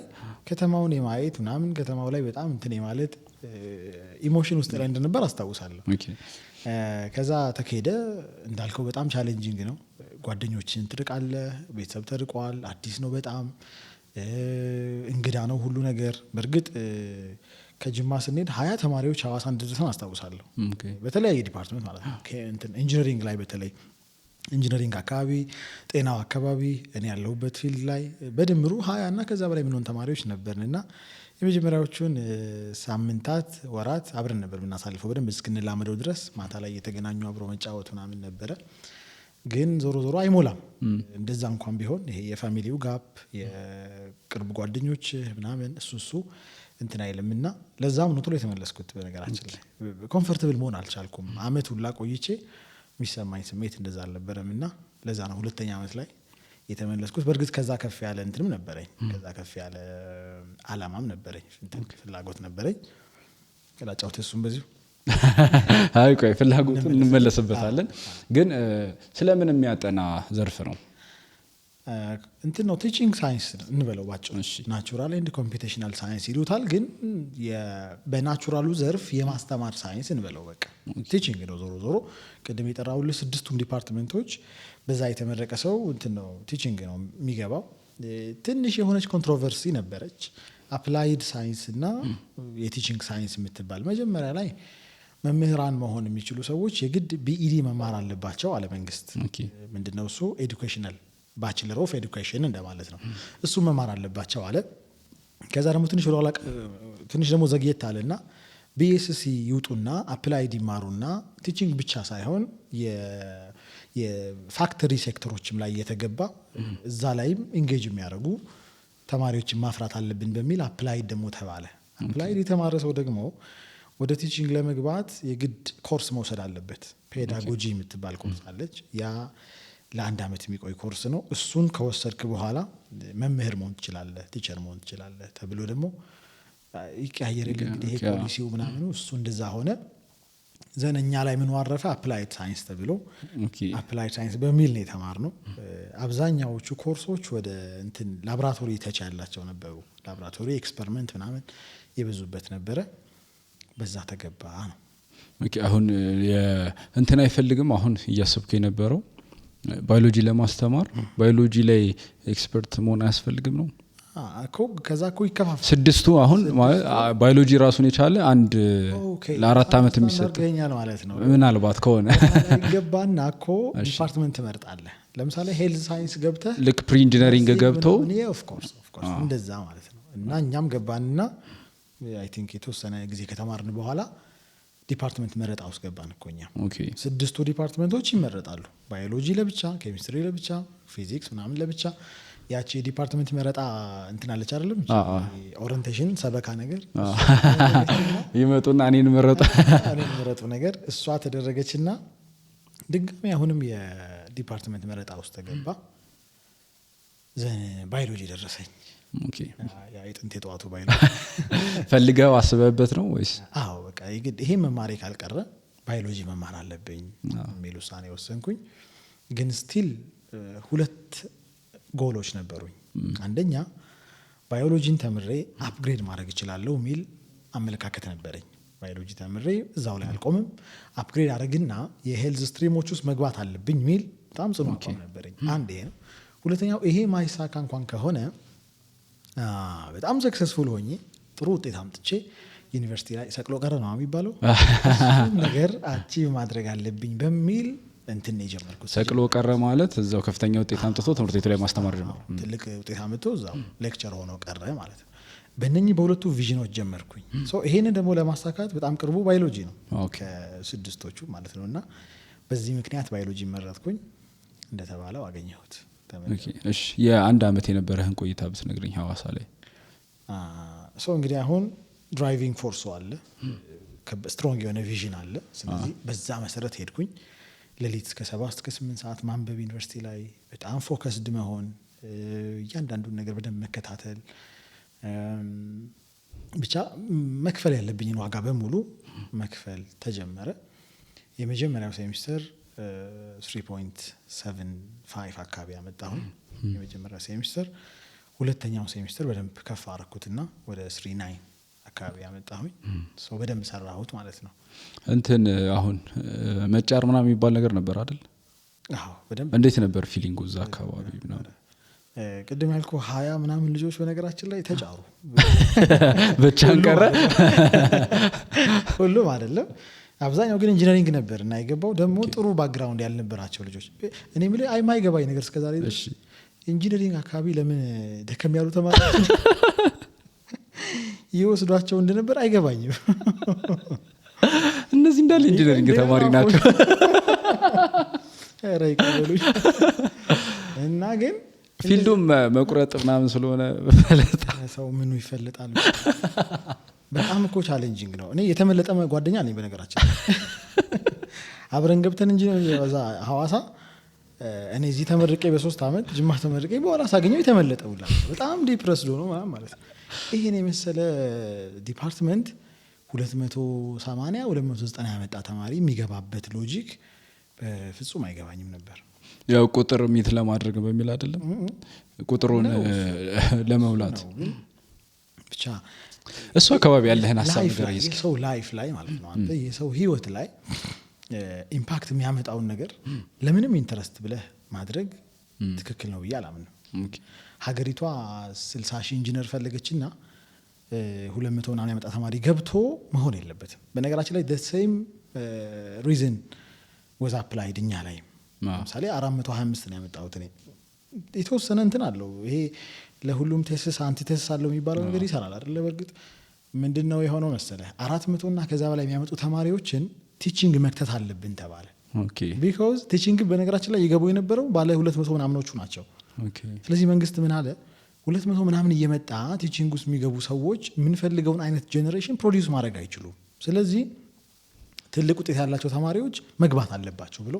ከተማውን የማየት ምናምን ከተማው ላይ በጣም እንትን የማለት ኢሞሽን ውስጥ ላይ እንደነበር አስታውሳለሁ። ከዛ ተካሄደ እንዳልከው በጣም ቻሌንጂንግ ነው። ጓደኞችን ትርቃለህ፣ ቤተሰብ ተርቋል፣ አዲስ ነው፣ በጣም እንግዳ ነው ሁሉ ነገር። በእርግጥ ከጅማ ስንሄድ 20 ተማሪዎች ሐዋሳ እንደደረሰን አስታውሳለሁ። በተለያየ ዲፓርትመንት ማለት ነው። ኢንጂነሪንግ ላይ በተለይ ኢንጂነሪንግ አካባቢ፣ ጤናው አካባቢ፣ እኔ ያለሁበት ፊልድ ላይ በድምሩ 20 እና ከዛ በላይ የምንሆን ተማሪዎች ነበርን እና የመጀመሪያዎቹን ሳምንታት ወራት አብረን ነበር የምናሳልፈው በደንብ እስክንላመደው ድረስ። ማታ ላይ የተገናኙ አብሮ መጫወት ምናምን ነበረ። ግን ዞሮ ዞሮ አይሞላም። እንደዛ እንኳን ቢሆን ይሄ የፋሚሊው ጋፕ የቅርብ ጓደኞች ምናምን እሱ እንትን አይልምና ለዛም ነው ቶሎ የተመለስኩት። በነገራችን ላይ ኮምፎርታብል መሆን አልቻልኩም። አመት ሁላ ቆይቼ የሚሰማኝ ስሜት እንደዛ አልነበረም እና ለዛ ነው 2ኛ አመት ላይ የተመለስኩት። በእርግጥ ከዛ ከፍ ያለ እንትንም ነበረኝ፣ ከዛ ከፍ ያለ አላማም ነበረኝ፣ ፍላጎት ነበረኝ። ከላጫውት እሱም በዚሁ አይ ቆይ ፍላጎቱን እንመለስበታለን። ግን ስለምን የሚያጠና ዘርፍ ነው? እንትን ነው ቲቺንግ ሳይንስ እንበለው ባጭሩ። ናቹራል ኤንድ ኮምፒቲሽናል ሳይንስ ይሉታል። ግን በናቹራሉ ዘርፍ የማስተማር ሳይንስ እንበለው በቃ ቲቺንግ ነው። ዞሮ ዞሮ ቅድም የጠራሁልህ 6ቱም ዲፓርትመንቶች በዛ የተመረቀ ሰው እንትን ነው ቲቺንግ ነው የሚገባው። ትንሽ የሆነች ኮንትሮቨርሲ ነበረች። አፕላይድ ሳይንስ እና የቲቺንግ ሳይንስ የምትባል መጀመሪያ ላይ መምህራን መሆን የሚችሉ ሰዎች የግድ ቢኢዲ መማር አለባቸው አለ መንግስት። ምንድነው እሱ? ኤዱኬሽናል ባችለር ኦፍ ኤዱኬሽን እንደማለት ነው። እሱ መማር አለባቸው አለ። ከዛ ደግሞ ትንሽ ደግሞ ዘግየት አለና ቢኤስሲ ይውጡና አፕላይድ ይማሩና ቲቺንግ ብቻ ሳይሆን የፋክተሪ ሴክተሮችም ላይ እየተገባ እዛ ላይም ኢንጌጅ የሚያደርጉ ተማሪዎችን ማፍራት አለብን በሚል አፕላይድ ደግሞ ተባለ። አፕላይድ የተማረ ሰው ደግሞ ወደ ቲቺንግ ለመግባት የግድ ኮርስ መውሰድ አለበት። ፔዳጎጂ የምትባል ኮርስ አለች። ያ ለ1 ዓመት የሚቆይ ኮርስ ነው። እሱን ከወሰድክ በኋላ መምህር መሆን ትችላለህ፣ ቲቸር መሆን ትችላለህ ተብሎ ደግሞ ይቀያየርልህ። እንግዲህ ይሄ ፖሊሲው ምናምኑ እሱ እንደዛ ሆነ። ዘነኛ ላይ ምን ዋረፈ? አፕላይድ ሳይንስ ተብሎ አፕላይድ ሳይንስ በሚል ነው የተማርነው። አብዛኛዎቹ ኮርሶች ወደ እንትን ላቦራቶሪ ተች ያላቸው ነበሩ። ላቦራቶሪ ኤክስፐሪመንት ምናምን የበዙበት ነበረ። በዛ ተገባ ነው። ኦኬ አሁን እንትን አይፈልግም። አሁን እያሰብኩ የነበረው ባዮሎጂ ለማስተማር ባዮሎጂ ላይ ኤክስፐርት መሆን አያስፈልግም ነው እኮ። ከዛ እኮ ይከፋፈል 6ቱ አሁን ባዮሎጂ ራሱን የቻለ አንድ ለ4 ዓመት የሚሰጥ ይገኛል ማለት ነው። ምናልባት ከሆነ ይገባና እኮ ዲፓርትመንት ትመርጣለህ። ለምሳሌ ሄልዝ ሳይንስ ገብተህ ልክ ፕሪ ኢንጂነሪንግ ገብተው ኦፍ ኮርስ እንደዛ ማለት ነው። እና እኛም ገባንና አይ ቲንክ የተወሰነ ጊዜ ከተማርን በኋላ ዲፓርትመንት መረጣ ውስጥ ገባን እኮ እኛ። 6ቱ ዲፓርትመንቶች ይመረጣሉ። ባዮሎጂ ለብቻ፣ ኬሚስትሪ ለብቻ፣ ፊዚክስ ምናምን ለብቻ። ያቺ ዲፓርትመንት መረጣ እንትን አለች አይደለም? ኦሪንቴሽን ሰበካ ነገር ይመጡና እኔን መረጡ ነገር እሷ ተደረገችና ድጋሚ አሁንም የዲፓርትመንት መረጣ ውስጥ ተገባ። ባዮሎጂ ደረሰኝ። የጥንት የጠዋቱ ባዮሎጂ ፈልገው አስበበት ነው ወይስ? አዎ በቃ ይሄ መማሬ ካልቀረ ባዮሎጂ መማር አለብኝ የሚል ውሳኔ ወሰንኩኝ። ግን ስቲል 2 ጎሎች ነበሩኝ። አንደኛ ባዮሎጂን ተምሬ አፕግሬድ ማድረግ እችላለሁ የሚል አመለካከት ነበረኝ። ባዮሎጂ ተምሬ እዛው ላይ አልቆምም፣ አፕግሬድ አድርግና የሄልዝ ስትሪሞች ውስጥ መግባት አለብኝ የሚል በጣም ጽኑ አቋም ነበረኝ። አንድ ይሄ ነው። ሁለተኛው ይሄ ማይሳካ እንኳን ከሆነ በጣም ሰክሰስፉል ሆኜ ጥሩ ውጤት አምጥቼ ዩኒቨርሲቲ ላይ ሰቅሎ ቀረ ነው የሚባለው ነገር አቺቭ ማድረግ አለብኝ በሚል እንትን የጀመርኩት። ሰቅሎ ቀረ ማለት እዛው ከፍተኛ ውጤት አምጥቶ ትምህርት ቤቱ ላይ ማስተማር ጀመረ። ትልቅ ውጤት አምጥቶ እዛው ሌክቸር ሆኖ ቀረ ማለት ነው። በእነኚህ በሁለቱ ቪዥኖች ጀመርኩኝ። ይሄንን ደግሞ ለማሳካት በጣም ቅርቡ ባዮሎጂ ነው ከ6ቶቹ ማለት ነው። እና በዚህ ምክንያት ባዮሎጂ መረጥኩኝ። እንደተባለው አገኘሁት። እሺ የ1 ዓመት የነበረህን ቆይታ ብትነግረኝ ሐዋሳ ላይ። እንግዲህ አሁን ድራይቪንግ ፎርስ አለ፣ ስትሮንግ የሆነ ቪዥን አለ። ስለዚህ በዛ መሰረት ሄድኩኝ። ሌሊት እስከ 7 እስከ 8 ሰዓት ማንበብ ዩኒቨርሲቲ ላይ በጣም ፎከስድ መሆን፣ እያንዳንዱን ነገር በደንብ መከታተል፣ ብቻ መክፈል ያለብኝን ዋጋ በሙሉ መክፈል ተጀመረ። የመጀመሪያው ሴሚስተር 3.75 አካባቢ አመጣሁኝ የመጀመሪያው ሴሚስተር። ሁለተኛው ሴሚስተር በደንብ ከፍ አረኩትና ወደ 3.9 አካባቢ አመጣሁኝ። በደንብ ሰራሁት ማለት ነው። እንትን አሁን መጫር ምናምን የሚባል ነገር ነበር አይደል? አዎ በደንብ። እንዴት ነበር ፊሊንጉ እዛ አካባቢ ምናምን? ቅድም ያልኩ 20 ምናምን ልጆች በነገራችን ላይ ተጫሩ። ብቻን ቀረ ሁሉም አይደለም። አብዛኛው ግን ኢንጂነሪንግ ነበር እና የገባው ደግሞ ጥሩ ባክግራውንድ ያልነበራቸው ልጆች። እኔ የምልህ የማይገባኝ ነገር እስከዛሬ ኢንጂነሪንግ አካባቢ ለምን ደከም ያሉ ተማሪዎች ይወስዷቸው እንደነበር አይገባኝም። እነዚህ እንዳለ ኢንጂነሪንግ ተማሪ ናቸው። ኧረ ይቀበሉኝ። እና ግን ፊልዱም መቁረጥ ምናምን ስለሆነ ሰው ምኑ ይፈልጣል። በጣም እኮ ቻሌንጂንግ ነው። እኔ የተመለጠ ጓደኛ ነኝ በነገራችን። አብረን ገብተን እንጂ ሐዋሳ እኔ እዚህ ተመርቄ በ3 ዓመት ጅማ ተመርቄ በኋላ ሳገኘው የተመለጠ ሁላ በጣም ዲፕረስድ ሆኖ ማለት ነው። ይሄን የመሰለ ዲፓርትመንት 280 290 ያመጣ ተማሪ የሚገባበት ሎጂክ በፍጹም አይገባኝም ነበር። ያው ቁጥር ሚት ለማድረግ በሚል አይደለም ቁጥሩን ለመውላት ብቻ እሱ አካባቢ ያለህን ሐሳብ ነገር ይስኪ ሰው ላይፍ ላይ ማለት ነው አንተ የሰው ህይወት ላይ ኢምፓክት የሚያመጣውን ነገር ለምንም ኢንተረስት ብለህ ማድረግ ትክክል ነው ብዬ አላምንም። ሀገሪቷ 60,000 ኢንጂነር ፈለገችና 200 ምናምን ያመጣ ተማሪ ገብቶ መሆን የለበትም። በነገራችን ላይ the same reason was applied እኛ ላይ ለምሳሌ 425 ነው ያመጣሁት እኔ። የተወሰነ እንትን አለው ይሄ ለሁሉም ቴስስ አንቲ ቴስስ አለው የሚባለው ነገር ይሰራል አይደል? በርግጥ ምንድነው የሆነው መሰለህ 400 እና ከዛ በላይ የሚያመጡ ተማሪዎችን ቲቺንግ መክተት አለብን ተባለ። ቢኮዝ ቲቺንግ በነገራችን ላይ ይገቡ የነበረው ባለ 200 ምናምኖቹ ናቸው። ስለዚህ መንግስት ምን አለ 200 ምናምን እየመጣ ቲቺንግ ውስጥ የሚገቡ ሰዎች የምንፈልገውን አይነት ጄኔሬሽን ፕሮዲውስ ማድረግ አይችሉም። ስለዚህ ትልቅ ውጤት ያላቸው ተማሪዎች መግባት አለባቸው ብሎ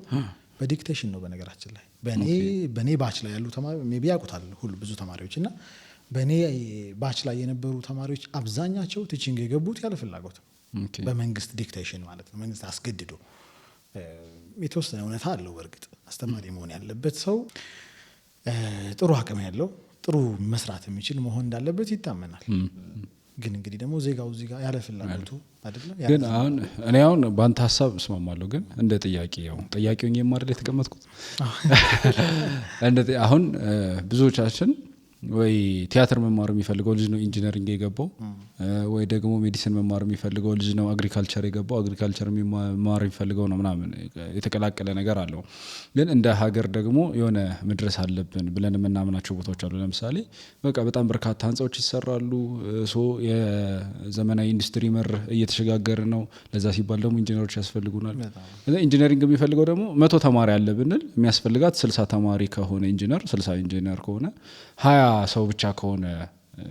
በዲክቴሽን ነው። በነገራችን ላይ በኔ ባች ላይ ያሉ ተማሪዎች ሜቢ ያውቁታል ሁሉ ብዙ ተማሪዎች እና በኔ ባች ላይ የነበሩ ተማሪዎች አብዛኛቸው ቲቺንግ የገቡት ያለ ፍላጎት በመንግስት ዲክቴሽን ማለት ነው። መንግስት አስገድዶ የተወሰነ እውነታ አለው። በእርግጥ አስተማሪ መሆን ያለበት ሰው ጥሩ አቅም ያለው ጥሩ መስራት የሚችል መሆን እንዳለበት ይታመናል። ግን እንግዲህ ደግሞ ዜጋው እዚህ ጋር ያለ ፍላጎቱ አይደለም። ግን አሁን በአንተ ሀሳብ እስማማለሁ። ግን እንደ ጥያቄውን የማድረግ የተቀመጥኩት አሁን ብዙዎቻችን ወይ ቲያትር መማር የሚፈልገው ልጅ ነው ኢንጂነሪንግ የገባው፣ ወይ ደግሞ ሜዲሲን መማር የሚፈልገው ልጅ ነው አግሪካልቸር የገባው፣ አግሪካልቸር መማር የሚፈልገው ነው ምናምን የተቀላቀለ ነገር አለው። ግን እንደ ሀገር ደግሞ የሆነ መድረስ አለብን ብለን የምናምናቸው ቦታዎች አሉ። ለምሳሌ በቃ በጣም በርካታ ህንፃዎች ይሰራሉ። የዘመናዊ ኢንዱስትሪ መር እየተሸጋገረ ነው። ለዛ ሲባል ደግሞ ኢንጂነሮች ያስፈልጉናል። ኢንጂነሪንግ የሚፈልገው ደግሞ 100 ተማሪ አለ ብንል የሚያስፈልጋት 60 ተማሪ ከሆነ ኢንጂነር 60 ኢንጂነር ከሆነ 20 ሰው ብቻ ከሆነ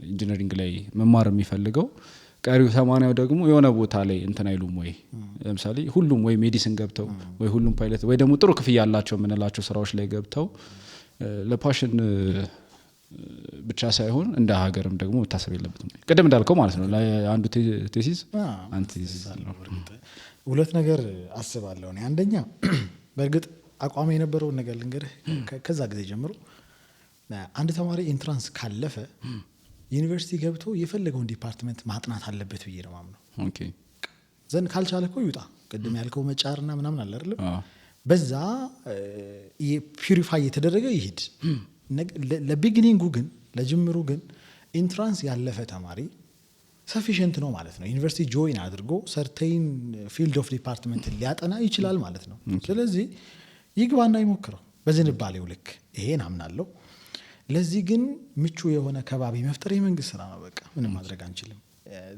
ኢንጂነሪንግ ላይ መማር የሚፈልገው ቀሪው 80 ደግሞ የሆነ ቦታ ላይ እንትን አይሉም ወይ? ለምሳሌ ሁሉም ወይ ሜዲሲን ገብተው ወይ ሁሉም ፓይለት ወይ ደግሞ ጥሩ ክፍያ ያላቸው የምንላቸው ስራዎች ላይ ገብተው ለፓሽን ብቻ ሳይሆን እንደ ሀገርም ደግሞ መታሰብ የለበትም። ቅድም እንዳልከው ማለት ነው አንዱ ቴሲስ አንቲሲስ ነው። ሁለት ነገር አስባለሁ እኔ። አንደኛ በእርግጥ አቋም የነበረውን ነገር ልንገርህ። ከዛ ጊዜ ጀምሮ አንድ ተማሪ ኢንትራንስ ካለፈ ዩኒቨርሲቲ ገብቶ የፈለገውን ዲፓርትመንት ማጥናት አለበት ብዬ ነው ማምነው። ዘንድ ካልቻለ እኮ ይውጣ። ቅድም ያልከው መጫርና ምናምን አለ አይደለም፣ በዛ ፒዩሪፋይ የተደረገ ይሄድ። ለቢግኒንጉ ግን ለጅምሩ ግን ኢንትራንስ ያለፈ ተማሪ ሰፊሽንት ነው ማለት ነው። ዩኒቨርሲቲ ጆይን አድርጎ ሰርቴን ፊልድ ኦፍ ዲፓርትመንት ሊያጠና ይችላል ማለት ነው። ስለዚህ ይግባና ይሞክረው በዝንባሌው ልክ። ይሄን አምናለሁ። ለዚህ ግን ምቹ የሆነ ከባቢ መፍጠር የመንግስት ስራ ነው። በቃ ምንም ማድረግ አንችልም።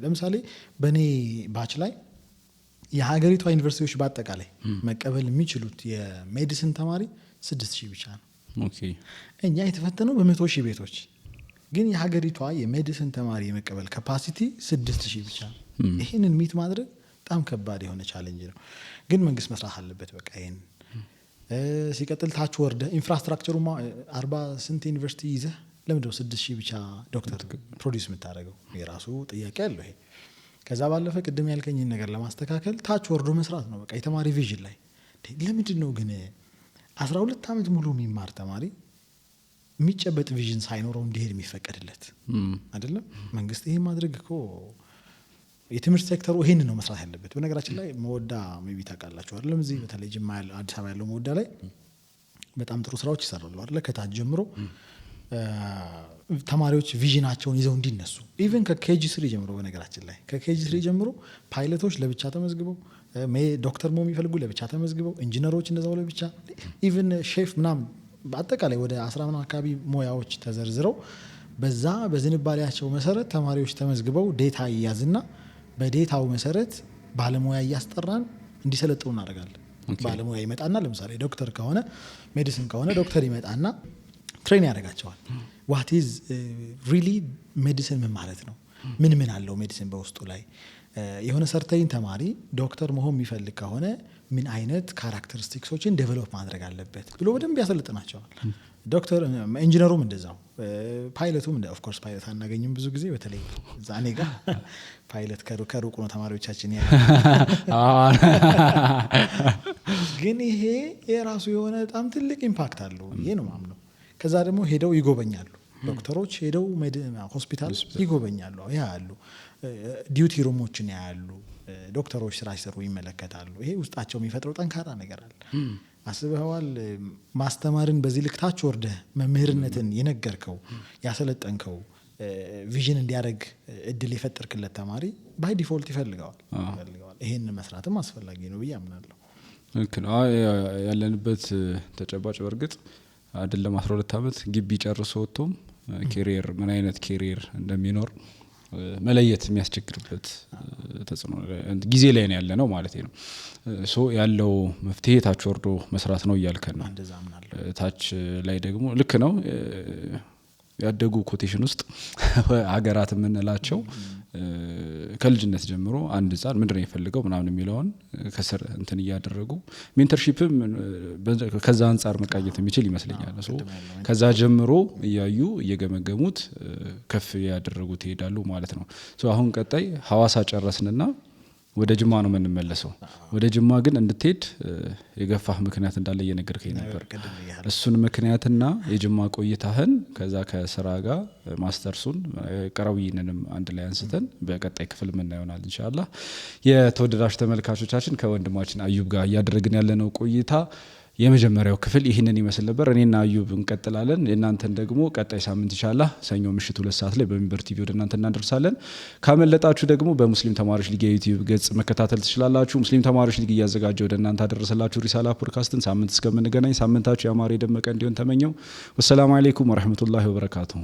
ለምሳሌ በእኔ ባች ላይ የሀገሪቷ ዩኒቨርሲቲዎች በአጠቃላይ መቀበል የሚችሉት የሜዲሲን ተማሪ 6,000 ብቻ ነው። እኛ የተፈተነው በ100,000 ቤቶች፣ ግን የሀገሪቷ የሜዲሲን ተማሪ የመቀበል ካፓሲቲ 6,000 ብቻ ነው። ይህንን ሚት ማድረግ በጣም ከባድ የሆነ ቻሌንጅ ነው። ግን መንግስት መስራት አለበት። በቃ ይህን ሲቀጥል ታች ወርደ ኢንፍራስትራክቸሩ 40 ስንት ዩኒቨርሲቲ ይዘህ ለምንድነው 6,000 ብቻ ዶክተር ፕሮዲውስ የምታደርገው? የራሱ ጥያቄ አለው ይሄ። ከዛ ባለፈ ቅድም ያልከኝን ነገር ለማስተካከል ታች ወርዶ መስራት ነው። በቃ የተማሪ ቪዥን ላይ ለምንድን ነው ግን 12 ዓመት ሙሉ የሚማር ተማሪ የሚጨበጥ ቪዥን ሳይኖረው እንዲሄድ የሚፈቀድለት? አይደለም መንግስት ይሄን ማድረግ እኮ የትምህርት ሴክተሩ ይሄን ነው መስራት ያለበት። በነገራችን ላይ መወዳ ሜቢ ታውቃላችሁ አይደለም? እዚህ በተለይ ጅማ ያለው አዲስ አበባ ያለው መወዳ ላይ በጣም ጥሩ ስራዎች ይሰራሉ አይደለ? ከታች ጀምሮ ተማሪዎች ቪዥናቸውን ይዘው እንዲነሱ ኢቭን ከኬጂ 3 ጀምሮ በነገራችን ላይ ከኬጂ 3 ጀምሮ ፓይለቶች ለብቻ ተመዝግበው፣ ዶክተር መሆን የሚፈልጉ ለብቻ ተመዝግበው፣ ኢንጂነሮች እንደዛው ለብቻ፣ ኢቭን ሼፍ ምናምን በአጠቃላይ ወደ 10 አካባቢ ሙያዎች ተዘርዝረው በዛ በዝንባሌያቸው መሰረት ተማሪዎች ተመዝግበው ዴታ ይያዝና በዴታው መሰረት ባለሙያ እያስጠራን እንዲሰለጥኑ እናደርጋለን። ባለሙያ ይመጣና ለምሳሌ ዶክተር ከሆነ ሜዲሲን ከሆነ ዶክተር ይመጣና ትሬን ያደርጋቸዋል። ዋት ኢዝ ሪሊ ሜዲሲን ምን ማለት ነው? ምን ምን አለው ሜዲሲን በውስጡ ላይ? የሆነ ሰርተይን ተማሪ ዶክተር መሆን የሚፈልግ ከሆነ ምን አይነት ካራክተሪስቲክሶችን ዴቨሎፕ ማድረግ አለበት ብሎ በደንብ ያሰለጥናቸዋል። ዶክተር ኢንጂነሩም እንደዛው፣ ፓይለቱም ኦፍ ኮርስ ፓይለት አናገኝም ብዙ ጊዜ በተለይ ዛኔ ጋር ፓይለት ከሩቅ ነው ተማሪዎቻችን ግን ይሄ የራሱ የሆነ በጣም ትልቅ ኢምፓክት አለው ይሄ ነው ማምነው። ከዛ ደግሞ ሄደው ይጎበኛሉ። ዶክተሮች ሄደው ሆስፒታል ይጎበኛሉ፣ ያያሉ፣ ዲዩቲ ሩሞችን ያያሉ፣ ዶክተሮች ስራ ሲሰሩ ይመለከታሉ። ይሄ ውስጣቸው የሚፈጥረው ጠንካራ ነገር አለ። አስበዋል? ማስተማርን በዚህ ልክ ታች ወርደህ መምህርነትን የነገርከው ያሰለጠንከው ቪዥን እንዲያደርግ እድል የፈጠርክለት ተማሪ ባይ ዲፎልት ይፈልገዋል። ይሄን መስራትም አስፈላጊ ነው ብዬ አምናለሁ። ያለንበት ተጨባጭ በእርግጥ አይደለም 12 ዓመት ግቢ ጨርሶ ወጥቶም ኬሪየር ምን አይነት ኬሪየር እንደሚኖር መለየት የሚያስቸግርበት ተጽዕኖ ጊዜ ላይ ነው ያለ ነው ማለት ነው። ሶ ያለው መፍትሄ ታች ወርዶ መስራት ነው እያልከን ነው። ታች ላይ ደግሞ ልክ ነው ያደጉ ኮቴሽን ውስጥ ሀገራት የምንላቸው ከልጅነት ጀምሮ አንድ ህፃን ምንድነው የሚፈልገው ምናምን የሚለውን ከስር እንትን እያደረጉ ሜንተርሺፕም ከዛ አንፃር መቃኘት የሚችል ይመስለኛል። ከዛ ጀምሮ እያዩ እየገመገሙት ከፍ ያደረጉት ይሄዳሉ ማለት ነው። አሁን ቀጣይ ሐዋሳ ጨረስንና ወደ ጅማ ነው የምንመለሰው። ወደ ጅማ ግን እንድትሄድ የገፋህ ምክንያት እንዳለ እየነገርከኝ ነበር። እሱን ምክንያትና የጅማ ቆይታህን ከዛ ከስራ ጋር ማስተርሱን ቀረውይንንም አንድ ላይ አንስተን በቀጣይ ክፍል ምን ይሆናል ኢንሻአላህ። የተወደዳችሁ ተመልካቾቻችን ከወንድማችን አዩብ ጋር እያደረግን ያለነው ቆይታ የመጀመሪያው ክፍል ይህንን ይመስል ነበር። እኔና አዩብ እንቀጥላለን። እናንተን ደግሞ ቀጣይ ሳምንት ኢንሻአላህ ሰኞ ምሽት 2 ሰዓት ላይ በሚንበር ቲቪ ወደ እናንተ እናደርሳለን። ካመለጣችሁ ደግሞ በሙስሊም ተማሪዎች ሊግ የዩቲዩብ ገጽ መከታተል ትችላላችሁ። ሙስሊም ተማሪዎች ሊግ እያዘጋጀ ወደ እናንተ አደረሰላችሁ ሪሳላ ፖድካስትን። ሳምንት እስከምንገናኝ ሳምንታችሁ ያማረ የደመቀ እንዲሆን ተመኘው። ወሰላሙ አለይኩም ወራህመቱላሂ ወበረካቱሁ።